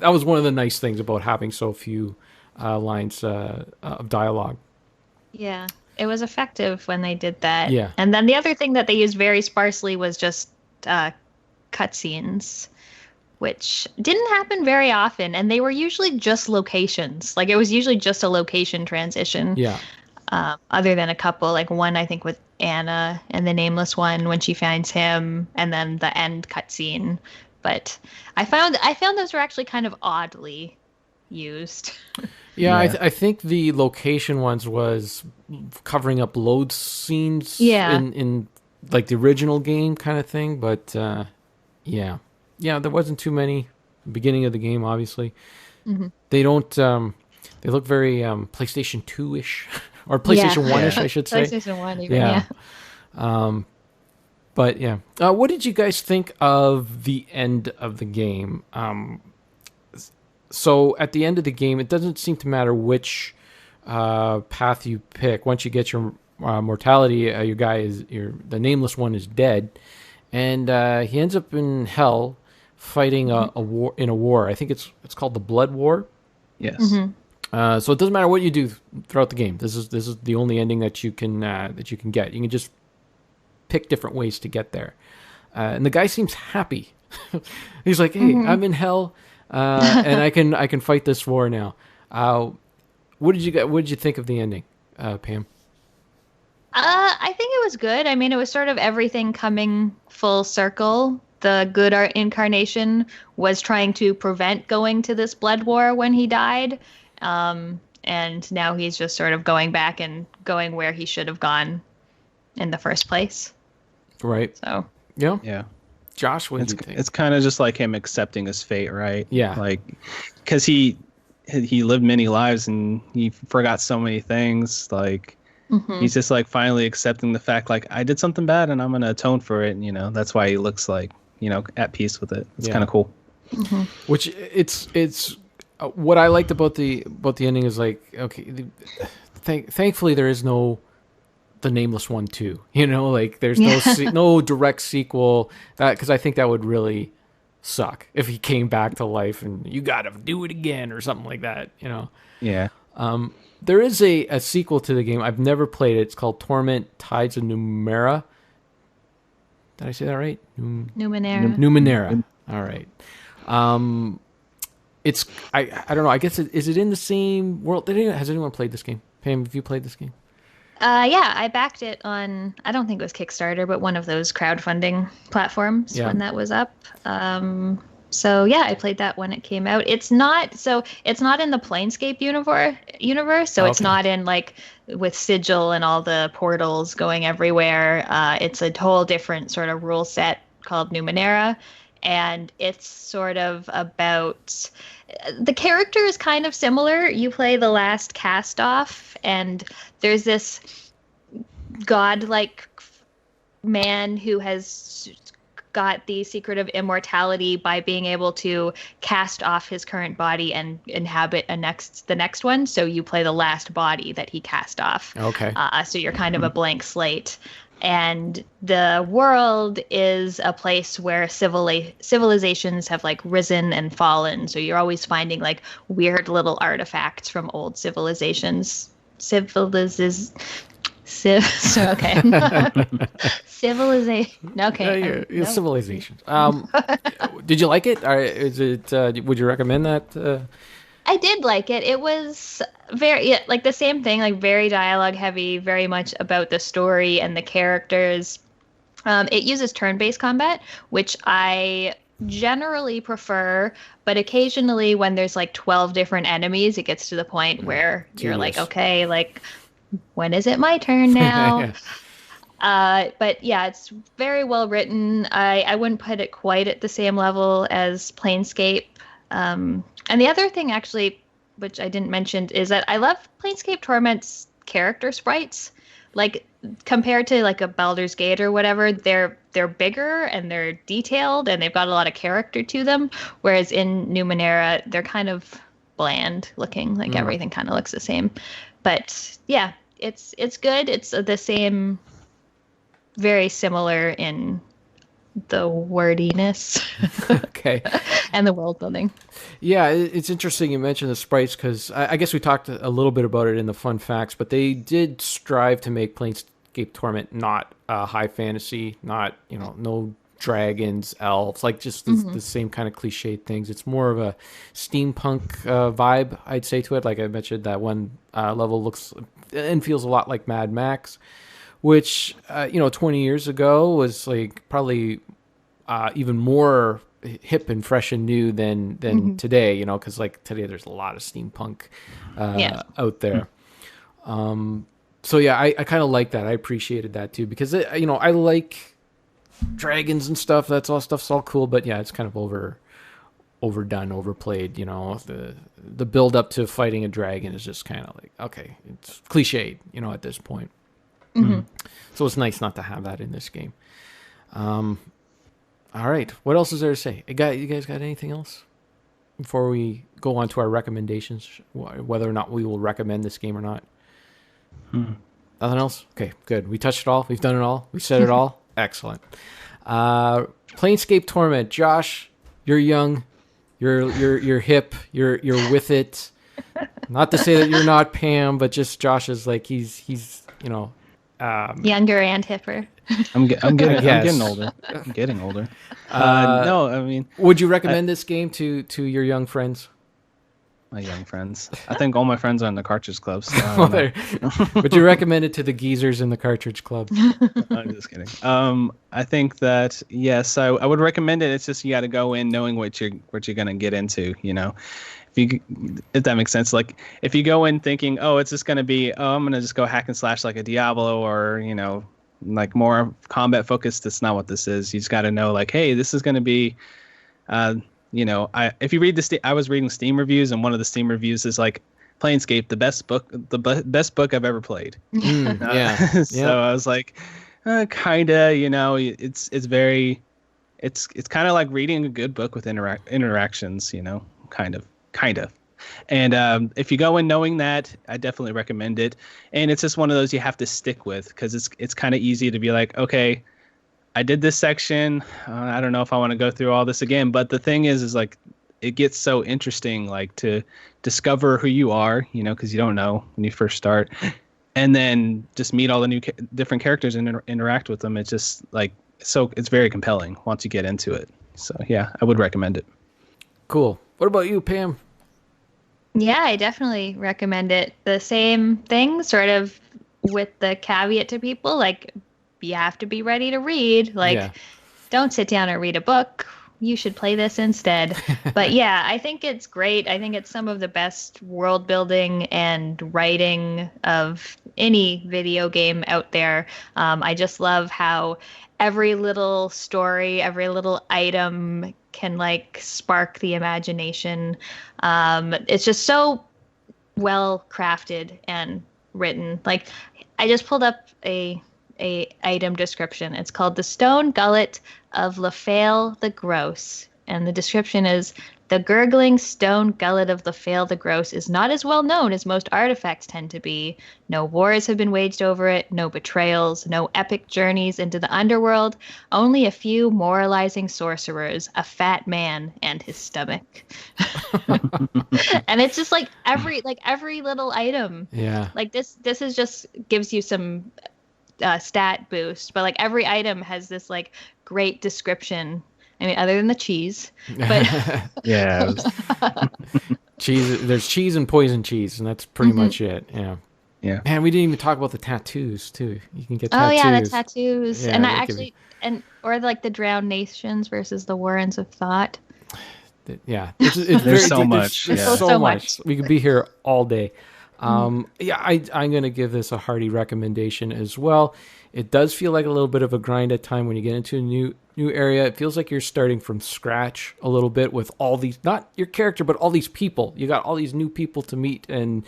was one of the nice things about having so few lines of dialogue. Yeah, it was effective when they did that. Yeah. And then the other thing that they used very sparsely was just cutscenes, which didn't happen very often. And they were usually just locations. Like it was usually just a location transition. Yeah. Other than a couple, like one, I think with Anna and the Nameless one when she finds him, and then the end cutscene. But I found those were actually kind of oddly used. Yeah. I think the location ones was covering up load scenes in like the original game kind of thing. But there wasn't too many. Beginning of the game, obviously. They don't. They look very PlayStation 2-ish or PlayStation 1-ish, I should say. PlayStation 1, even, yeah. But yeah, what did you guys think of the end of the game? So at the end of the game, it doesn't seem to matter which path you pick. Once you get your mortality. The nameless one is dead, and he ends up in hell fighting a war. I think it's called the Blood War. Yes. So it doesn't matter what you do throughout the game. This is the only ending that you can get. You can just pick different ways to get there. And the guy seems happy. He's like, "Hey, I'm in hell, and I can fight this war now." What did you think of the ending, Pam? I think it was good. I mean, it was sort of everything coming full circle. The good art incarnation was trying to prevent going to this blood war when he died. And now he's just sort of going back and going where he should have gone in the first place. Right. So. Yeah. Josh, what do you think? It's kind of just like him accepting his fate, right? Yeah. Like, because he lived many lives and he forgot so many things. Like, he's just like finally accepting the fact, like, I did something bad and I'm going to atone for it. And, that's why he looks like, at peace with it. It's kind of cool. Which it's what I liked about the ending is like, okay, thankfully there is no the Nameless One too. Like there's no direct sequel, because I think that would really suck if he came back to life and you got to do it again or something like that. Yeah. There is a sequel to the game. I've never played it. It's called Torment: Tides of Numenera. Did I say that right? Numenera. All right. It's I don't know. I guess is it in the same world? Has anyone played this game? Pam, have you played this game? Yeah, I backed it on, I don't think it was Kickstarter, but one of those crowdfunding platforms when that was up. So yeah, I played that when it came out. It's not in the Planescape universe, so it's not in like with Sigil and all the portals going everywhere. It's a whole different sort of rule set called Numenera, and it's sort of about, the character is kind of similar. You play the last cast off, and there's this godlike man who has got the secret of immortality by being able to cast off his current body and inhabit the next one. So you play the last body that he cast off. Okay. So you're kind of a blank slate. And the world is a place where civilizations have like risen and fallen. So you're always finding like weird little artifacts from old civilizations. Civilization. Okay. Yeah, civilizations. Did you like it? Or is it? Would you recommend that? I did like it. It was very like the same thing, like very dialogue heavy, very much about the story and the characters. It uses turn-based combat, which I generally prefer, but occasionally when there's like 12 different enemies, it gets to the point where you're like, okay, like when is it my turn now? But yeah, it's very well written. I wouldn't put it quite at the same level as Planescape. And the other thing, actually, which I didn't mention, is that I love Planescape Torment's character sprites. Like, compared to like a Baldur's Gate or whatever, they're bigger and they're detailed and they've got a lot of character to them. Whereas in Numenera, they're kind of bland looking. Like everything kind of looks the same. But yeah, it's good. It's the same, very similar in the wordiness. Okay. And the world building. Yeah, it's interesting you mentioned the sprites, because I guess we talked a little bit about it in the fun facts, but they did strive to make Planescape Torment not high fantasy, not, no dragons, elves, like just the same kind of cliched things. It's more of a steampunk vibe, I'd say, to it. Like I mentioned, that one level looks and feels a lot like Mad Max, which 20 years ago was like probably even more hip and fresh and new than today, because like today there's a lot of steampunk out there. So yeah, I kind of like that. I appreciated that too, because I like dragons and stuff. Stuff's all cool, but yeah, it's kind of overdone, overplayed. The build up to fighting a dragon is just kind of like, okay, it's cliched, at this point. So it's nice not to have that in this game. All right, what else is there to say? You guys got anything else before we go on to our recommendations, whether or not we will recommend this game or not? Nothing else? Okay, good. We touched it all. We've done it all. We said it all. Excellent. Planescape Torment. Josh, you're young. You're hip. You're with it. Not to say that you're not Pam, but just Josh is like he's younger and hipper. I'm getting older. I'm getting older. No, I mean, would you recommend this game to your young friends? My young friends. I think all my friends are in the Cartridge Club. So Would you recommend it to the geezers in the Cartridge Club? I'm just kidding. I think that yes, I would recommend it. It's just you got to go in knowing what you're gonna get into. If that makes sense. Like if you go in thinking, oh, it's just gonna be, I'm gonna just go hack and slash like a Diablo, or like more combat focused. That's not what this is. You just got to know, like, hey, this is gonna be. If you read I was reading Steam reviews, and one of the Steam reviews is like Planescape, the best book I've ever played. Yeah. So I was like, kinda, it's kind of like reading a good book with interactions, kind of. And if you go in knowing that, I definitely recommend it. And it's just one of those you have to stick with, because it's kind of easy to be like, okay, I did this section. I don't know if I want to go through all this again. But the thing is like, it gets so interesting, like to discover who you are, because you don't know when you first start, and then just meet all the new different characters and interact with them. It's just like, so it's very compelling once you get into it. So yeah, I would recommend it. Cool. What about you, Pam? Yeah, I definitely recommend it. The same thing, sort of with the caveat to people, like, you have to be ready to read. Like, don't sit down and read a book. You should play this instead. But yeah, I think it's great. I think it's some of the best world building and writing of any video game out there. I just love how every little story, every little item can like spark the imagination. It's just so well crafted and written. Like, I just pulled up a item description. It's called the Stone Gullet of Lefale the Gross, and the description is: the gurgling stone gullet of Lefale the Gross is not as well known as most artifacts tend to be. No wars have been waged over it, no betrayals, no epic journeys into the underworld, only a few moralizing sorcerers, a fat man, and his stomach. And it's just like every little item. Yeah. Like this is just gives you some stat boost, but like every item has this like great description. I mean, other than the cheese, but yeah, cheese. There's cheese and poison cheese, and that's pretty much it. Yeah. Man, we didn't even talk about the tattoos too. You can get tattoos. Oh yeah, the tattoos, Yeah, and I actually or like the Drowned Nations versus the Warrens of Thought. Yeah, it's there's so much. There's so much. We could be here all day. I'm going to give this a hearty recommendation as well. It does feel like a little bit of a grind at time when you get into a new area. It feels like you're starting from scratch a little bit with all these, not your character, but all these people. You got all these new people to meet and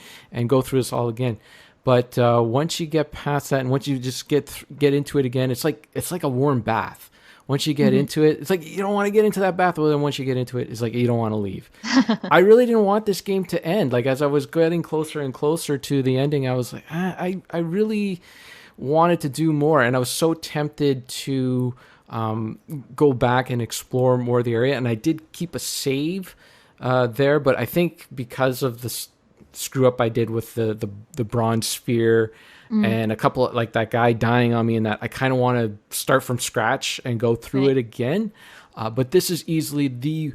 go through this all again. But once you get past that, and once you just get into it again, it's like a warm bath. Once you get into it, it's like you don't want to get into that bath. But then once you get into it, it's like you don't want to leave. I really didn't want this game to end. Like, as I was getting closer and closer to the ending, I was like, I really wanted to do more. And I was so tempted to go back and explore more of the area. And I did keep a save there. But I think because of the screw up I did with the bronze sphere, and a couple of, like, that guy dying on me, and that I kind of want to start from scratch and go through it again. But this is easily the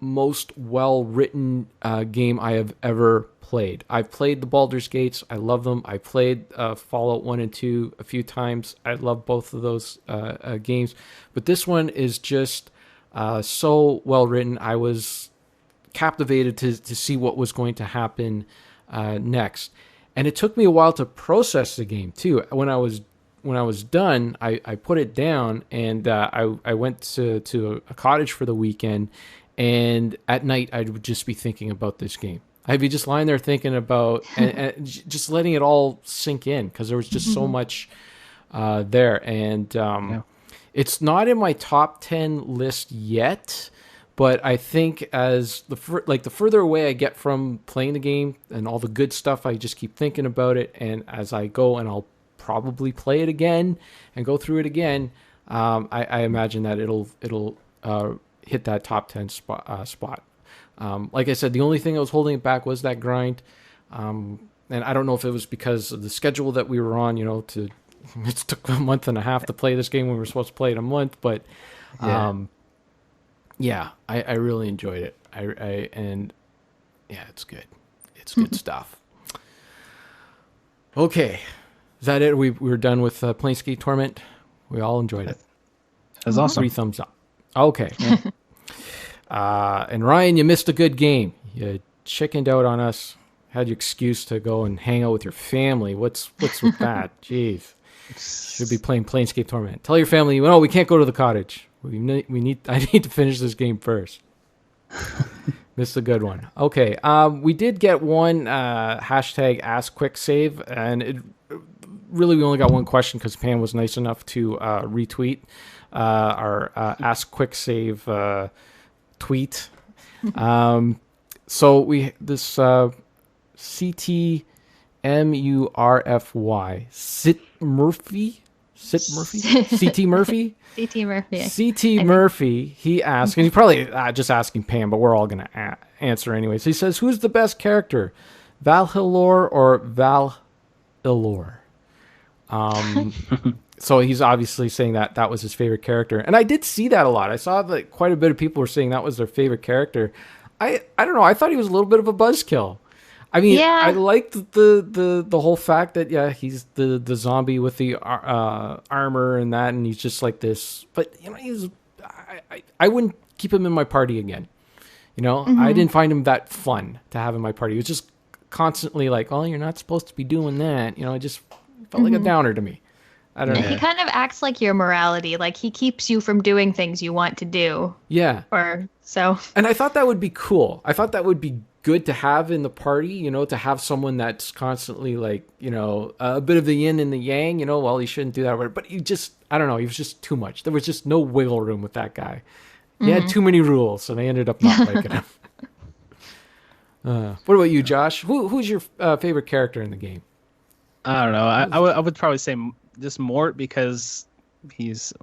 most well-written game I have ever played. I've played the Baldur's Gates. I love them. I played Fallout 1 and 2 a few times. I love both of those games. But this one is just so well-written. I was captivated to see what was going to happen next. And it took me a while to process the game too. When I was done, I put it down, and I went to a cottage for the weekend. And at night, I would just be thinking about this game. I'd be just lying there thinking about and just letting it all sink in, because there was just so much there. And it's not in my top 10 list yet. But I think as the further away I get from playing the game and all the good stuff, I just keep thinking about it. And as I go and I'll probably play it again and go through it again. I imagine that it'll hit that top 10 spot. Like I said, the only thing that was holding it back was that grind. And I don't know if it was because of the schedule that we were on, it took a month and a half to play this game when we were supposed to play it a month, but I really enjoyed it. It's good. It's good stuff. Okay. Is that it? We were done with Planescape Torment. We all enjoyed it. That's awesome. 3 thumbs up. Okay. And Ryan, you missed a good game. You chickened out on us. Had your excuse to go and hang out with your family. What's with that? Jeez. Should be playing Planescape Torment. Tell your family, no, we can't go to the cottage. I need to finish this game first. Missed a good one. Okay. We did get one hashtag Ask Quick Save, and we only got one question because Pam was nice enough to retweet our Ask Quick Save tweet. So this CTMURFY CT Murphy. He asked, and he's probably just asking Pam, but we're all going to answer anyways. He says, "Who's the best character, Valhilor or Valilor?" So he's obviously saying that was his favorite character, and I did see that a lot. I saw that quite a bit of people were saying that was their favorite character. I don't know. I thought he was a little bit of a buzzkill. I mean, yeah. I liked the whole fact that he's the zombie with the armor and that, and he's just like this. But I wouldn't keep him in my party again. I didn't find him that fun to have in my party. He was just constantly like, "Oh, you're not supposed to be doing that." It just felt like a downer to me. I don't know. He kind of acts like your morality. Like he keeps you from doing things you want to do. Yeah. Or so. And I thought that would be cool. I thought that would be good to have in the party, to have someone that's constantly like, a bit of the yin and the yang, well, he shouldn't do that. But I don't know, he was just too much. There was just no wiggle room with that guy. He had too many rules, and I ended up not liking him. What about you, Josh? Who's your favorite character in the game? I don't know. I would probably say just Mort because he's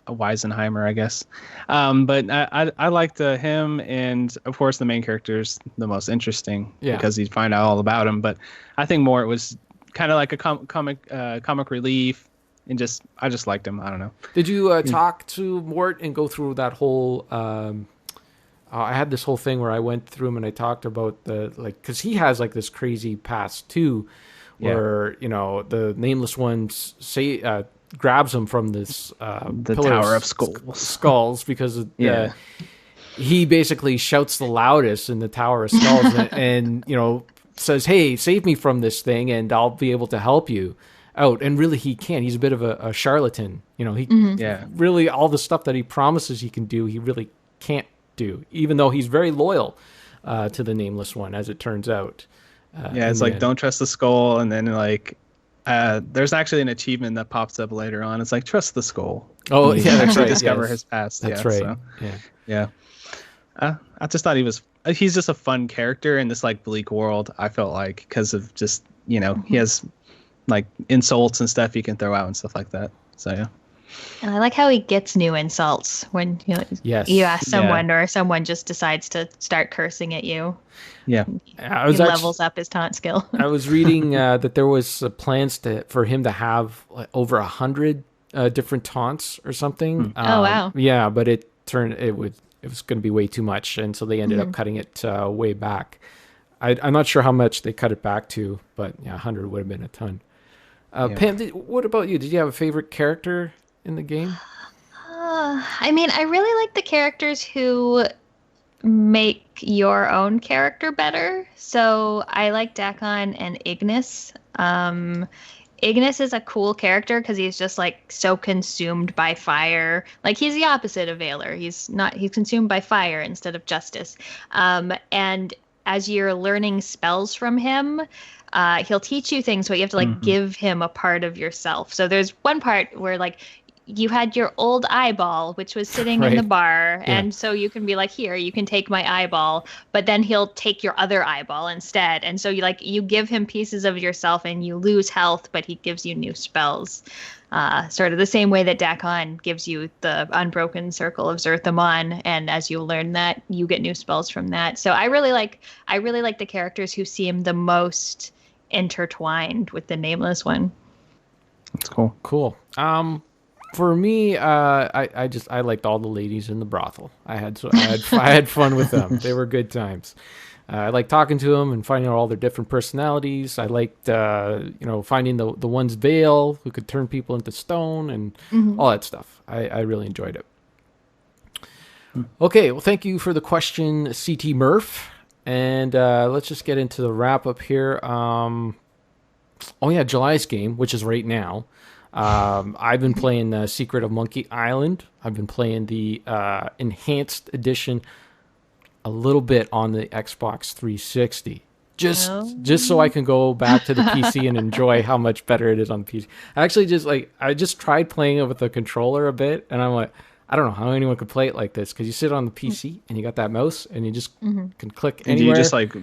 a Weisenheimer, I guess. But I liked him, and of course the main character's the most interesting because you find out all about him. But I think Mort was kind of like a comic relief, and I just liked him. I don't know. Did you talk to Mort and go through that whole? I had this whole thing where I went through him and I talked about because he has like this crazy past too, where the nameless ones grabs him from this the Tower of Skulls because he basically shouts the loudest in the Tower of Skulls and says, "Hey, save me from this thing and I'll be able to help you out." And really he can't. He's a bit of a charlatan. Really all the stuff that he promises he can do, he really can't do, even though he's very loyal to the nameless one, as it turns out. It's like don't trust the skull, and then there's actually an achievement that pops up later on. It's like trust the skull. Oh yeah, that's right. Discover his past. That's right. So, yeah. I just thought he's just a fun character in this like bleak world. I felt like because of just he has like insults and stuff he can throw out and stuff like that. So yeah. And I like how he gets new insults when you ask someone or someone just decides to start cursing at you. Yeah, he levels up his taunt skill. I was reading that there was plans for him to have over 100 different taunts or something. Oh wow! Yeah, but it was going to be way too much, and so they ended up cutting it way back. I'm not sure how much they cut it back to, but 100 would have been a ton. Pam, what about you? Did you have a favorite character in the game? I mean, I really like the characters who make your own character better. So I like Dakon and Ignis. Ignis is a cool character because he's just like so consumed by fire. Like he's the opposite of Valor. He's consumed by fire instead of justice. And as you're learning spells from him, he'll teach you things, but you have to like give him a part of yourself. So there's one part where like you had your old eyeball, which was sitting in the Right. bar. Yeah. And so you can be like, here, you can take my eyeball, but then he'll take your other eyeball instead. And so you give him pieces of yourself and you lose health, but he gives you new spells. Sort of the same way that Dakon gives you the Unbroken Circle of Zerthamon, and as you learn that, you get new spells from that. So I really like the characters who seem the most intertwined with the Nameless one. That's cool. Cool. For me, I liked all the ladies in the brothel. I had fun with them. They were good times. I liked talking to them and finding out all their different personalities. I liked, finding the one's veil who could turn people into stone and all that stuff. I really enjoyed it. Okay, well, thank you for the question, CT Murph. And let's just get into the wrap up here. July's game, which is right now. I've been playing Secret of Monkey Island. I've been playing the enhanced edition a little bit on the Xbox 360. Just so I can go back to the PC and enjoy how much better it is on the PC. I just tried playing it with a controller a bit, and I'm like, I don't know how anyone could play it like this, because you sit on the PC and you got that mouse and you just can click anywhere. And do you just like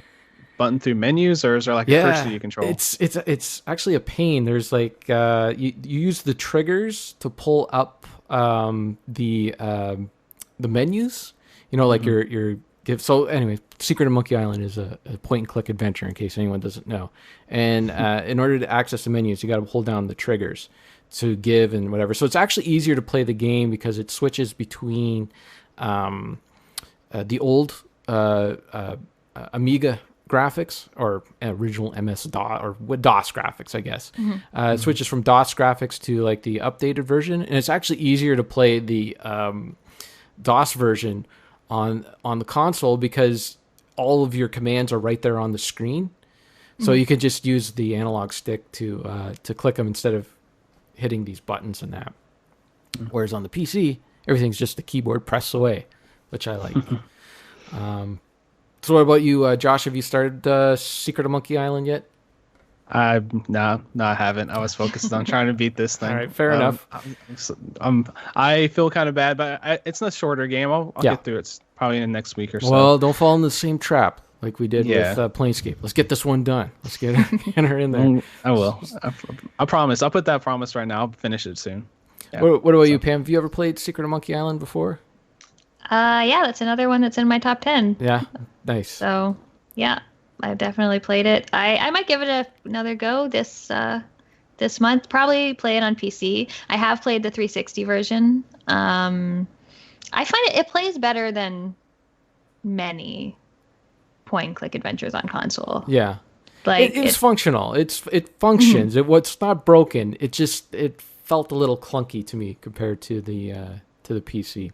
button through menus, or is there like a cursor you control? It's actually a pain. There's like you use the triggers to pull up the menus. Your so anyway, Secret of Monkey Island is a point and click adventure, in case anyone doesn't know. And in order to access the menus, you got to hold down the triggers to give and whatever. So it's actually easier to play the game because it switches between the old Amiga graphics, or original MS-DOS or DOS graphics, I guess. It switches from DOS graphics to like the updated version, and it's actually easier to play the DOS version on the console because all of your commands are right there on the screen. So you can just use the analog stick to click them instead of hitting these buttons and that. Whereas on the PC, everything's just the keyboard press away, which I like. So what about you, Josh? Have you started Secret of Monkey Island yet? No, I haven't. I was focused on trying to beat this thing. All right, fair enough. I feel kind of bad, but it's a shorter game. I'll get through it probably in the next week or so. Well, don't fall in the same trap like we did with Planescape. Let's get this one done. Let's get her in there. I will. I promise. I'll put that promise right now. I'll finish it soon. Yeah. What about you, Pam? Have you ever played Secret of Monkey Island before? Yeah, that's another one that's in my top 10. Yeah, nice. So, yeah, I've definitely played it. I might give it another go this month. Probably play it on PC. I have played the 360 version. I find it plays better than many point-and-click adventures on console. Yeah, like it's functional. It functions. What's not broken. It felt a little clunky to me compared to the PC.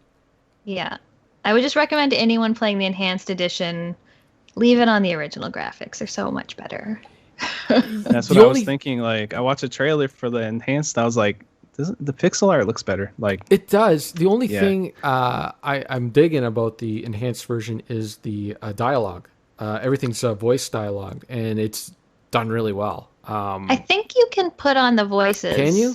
Yeah. I would just recommend to anyone playing the enhanced edition, leave it on the original graphics. They're so much better. That's what I was thinking. Like, I watched a trailer for the enhanced. I was like, the pixel art looks better. Like, it does. The only thing I'm digging about the enhanced version is the dialogue. Everything's voice dialogue, and it's done really well. I think you can put on the voices. Can you?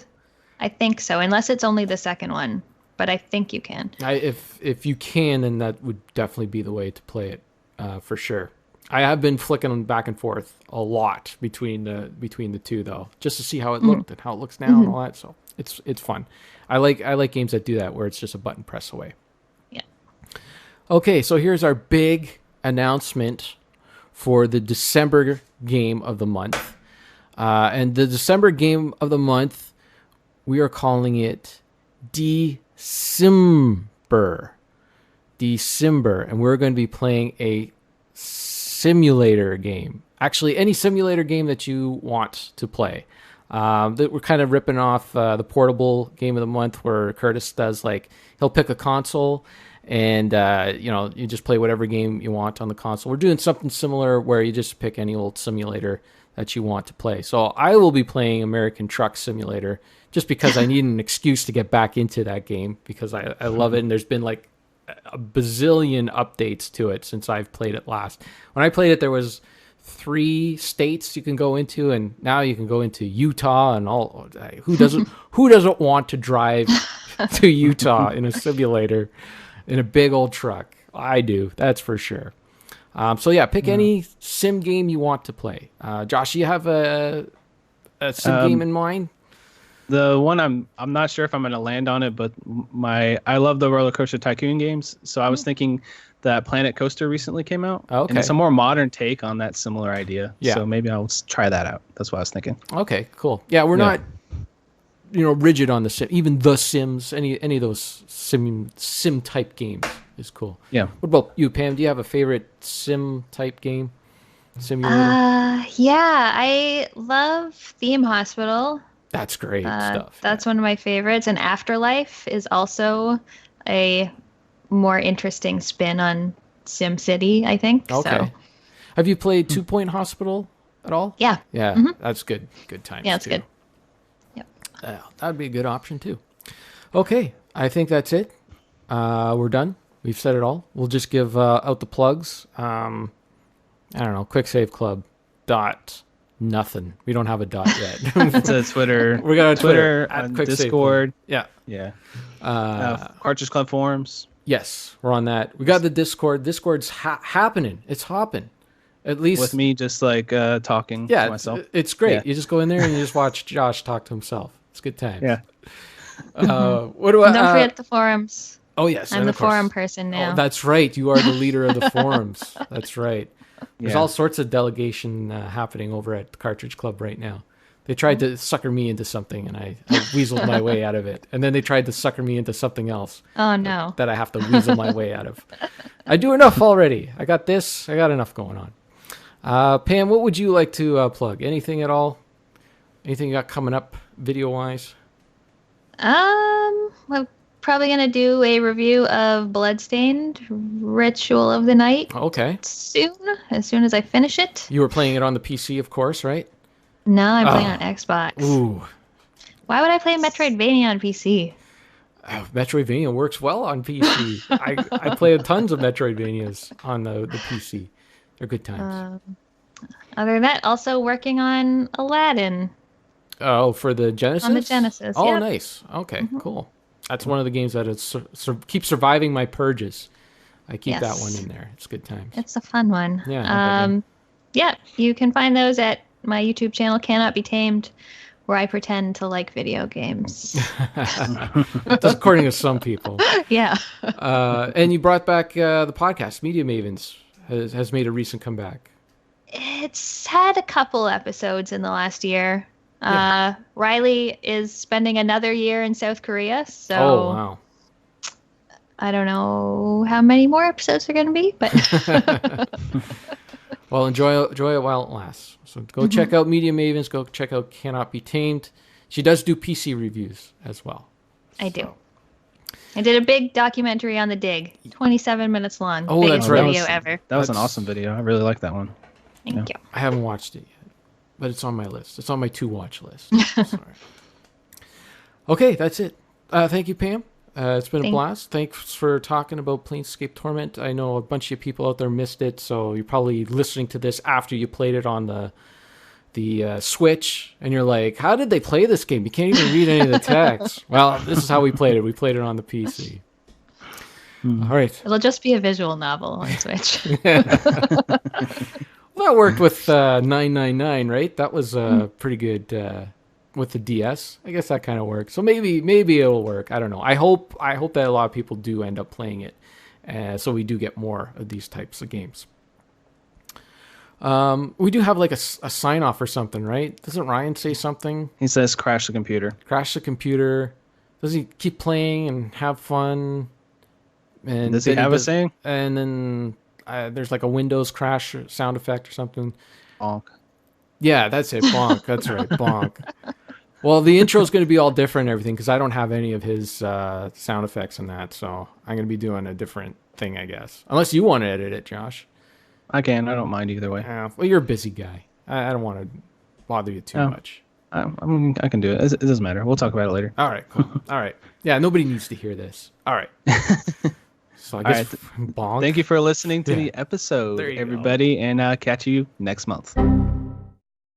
I think so, unless it's only the second one. But I think you can. If you can, then that would definitely be the way to play it, for sure. I have been flicking back and forth a lot between the two, though, just to see how it looked and how it looks now and all that. So it's fun. I like games that do that, where it's just a button press away. Yeah. Okay, so here's our big announcement for the December game of the month, and the December game of the month, we are calling it December, and we're going to be playing a simulator game. Actually, any simulator game that you want to play. That we're kind of ripping off the portable game of the month, where Curtis does he'll pick a console, and you just play whatever game you want on the console. We're doing something similar where you just pick any old simulator that you want to play. So I will be playing American Truck Simulator, just because I need an excuse to get back into that game, because I love it, and there's been a bazillion updates to it since I've played it last. When I played it, there was 3 states you can go into, and now you can go into Utah and all. Who doesn't want to drive to Utah in a simulator in a big old truck. I do, that's for sure. So yeah, pick any sim game you want to play. Josh, you have a sim game in mind? The one I'm not sure if I'm going to land on it, but I love the roller coaster tycoon games, so I was thinking that Planet Coaster recently came out, and it's a more modern take on that similar idea. Yeah. So maybe I'll try that out. That's what I was thinking. Okay, cool. Yeah, we're not rigid on the sim. Even The Sims, any of those sim type games is cool. Yeah. What about you, Pam? Do you have a favorite sim type game? Simulator? Yeah, I love Theme Hospital. That's great stuff. That's one of my favorites. And Afterlife is also a more interesting spin on SimCity, I think. Okay. So. Have you played 2 Point Hospital at all? Yeah. Yeah, that's good. Good times. Yeah, it's too. good. Yep. That'd be a good option too. Okay, I think that's it. We're done. We've said it all. We'll just give out the plugs. I don't know. Quick Save Club. Nothing. We don't have a dot yet. It's a Twitter. We got a Twitter on Discord. Yeah. Yeah. Cartridge Club forums. Yes, we're on that. We got the Discord. Discord's happening. It's hopping. At least with me just like talking to myself. It's great. Yeah. You just go in there and you just watch Josh talk to himself. It's good times. Yeah. What do I? Don't forget the forums. Oh yes, I'm the forum person now. Oh, that's right. You are the leader of the forums. That's right. There's all sorts of delegation happening over at the Cartridge Club right now. They tried to sucker me into something, and I weaseled my way out of it. And then they tried to sucker me into something else. Oh, no. That I have to weasel my way out of. I do enough already. I got this. I got enough going on. Pam, what would you like to plug? Anything at all? Anything you got coming up video-wise? We're probably going to do a review of Bloodstained Ritual of the Night. Okay. Soon, as soon as I finish it. You were playing it on the PC, of course, right? No, I'm playing on Xbox. Ooh. Why would I play Metroidvania on PC? Metroidvania works well on PC. I play tons of Metroidvanias on the PC. They're good times. Other than that, also working on Aladdin. Oh, for the Genesis? On the Genesis, Oh, yep. nice. Okay, cool. That's one of the games that keeps surviving my purges. I keep that one in there. It's good times. It's a fun one. Yeah. Yeah, you can find those at my YouTube channel, Cannot Be Tamed, where I pretend to like video games. That's according to some people. Yeah. And you brought back the podcast, Media Mavens, has made a recent comeback. It's had a couple episodes in the last year. Yeah. Riley is spending another year in South Korea, so Oh, wow. I don't know how many more episodes are going to be, but Well, enjoy it while it lasts. So go check out Media Mavens. Go check out Cannot Be Tamed. She does do PC reviews as well. I do. I did a big documentary on the Dig, 27 minutes long. Oh, biggest that's right. video ever. That was an awesome video. I really like that one. Thank you. I haven't watched it yet, but it's on my list. It's on my to-watch list. Sorry. Okay, that's it. Thank you, Pam. It's been a blast. Thanks for talking about Planescape Torment. I know a bunch of people out there missed it, so you're probably listening to this after you played it on the Switch, and you're like, how did they play this game? You can't even read any of the text. Well, this is how we played it. We played it on the PC. All right. It'll just be a visual novel on Switch. Well, that worked with 999, right? That was pretty good with the DS. I guess that kind of works. So maybe it'll work. I don't know. I hope that a lot of people do end up playing it, so we do get more of these types of games. We do have like a sign off or something, right? Doesn't Ryan say something? He says crash the computer. Crash the computer. Does he keep playing and have fun? And does he have a saying? And then there's like a Windows crash sound effect or something. Bonk. Yeah, that's it. Bonk. That's right. Bonk. Well, the intro is going to be all different and everything because I don't have any of his sound effects in that. So I'm going to be doing a different thing, I guess. Unless you want to edit it, Josh. I can. I don't mind either way. Well, you're a busy guy. I don't want to bother you too much. I can do it. It doesn't matter. We'll talk about it later. All right. Cool. All right. Yeah, nobody needs to hear this. All right. So I guess bonk. Thank you for listening to the episode, everybody, and catch you next month.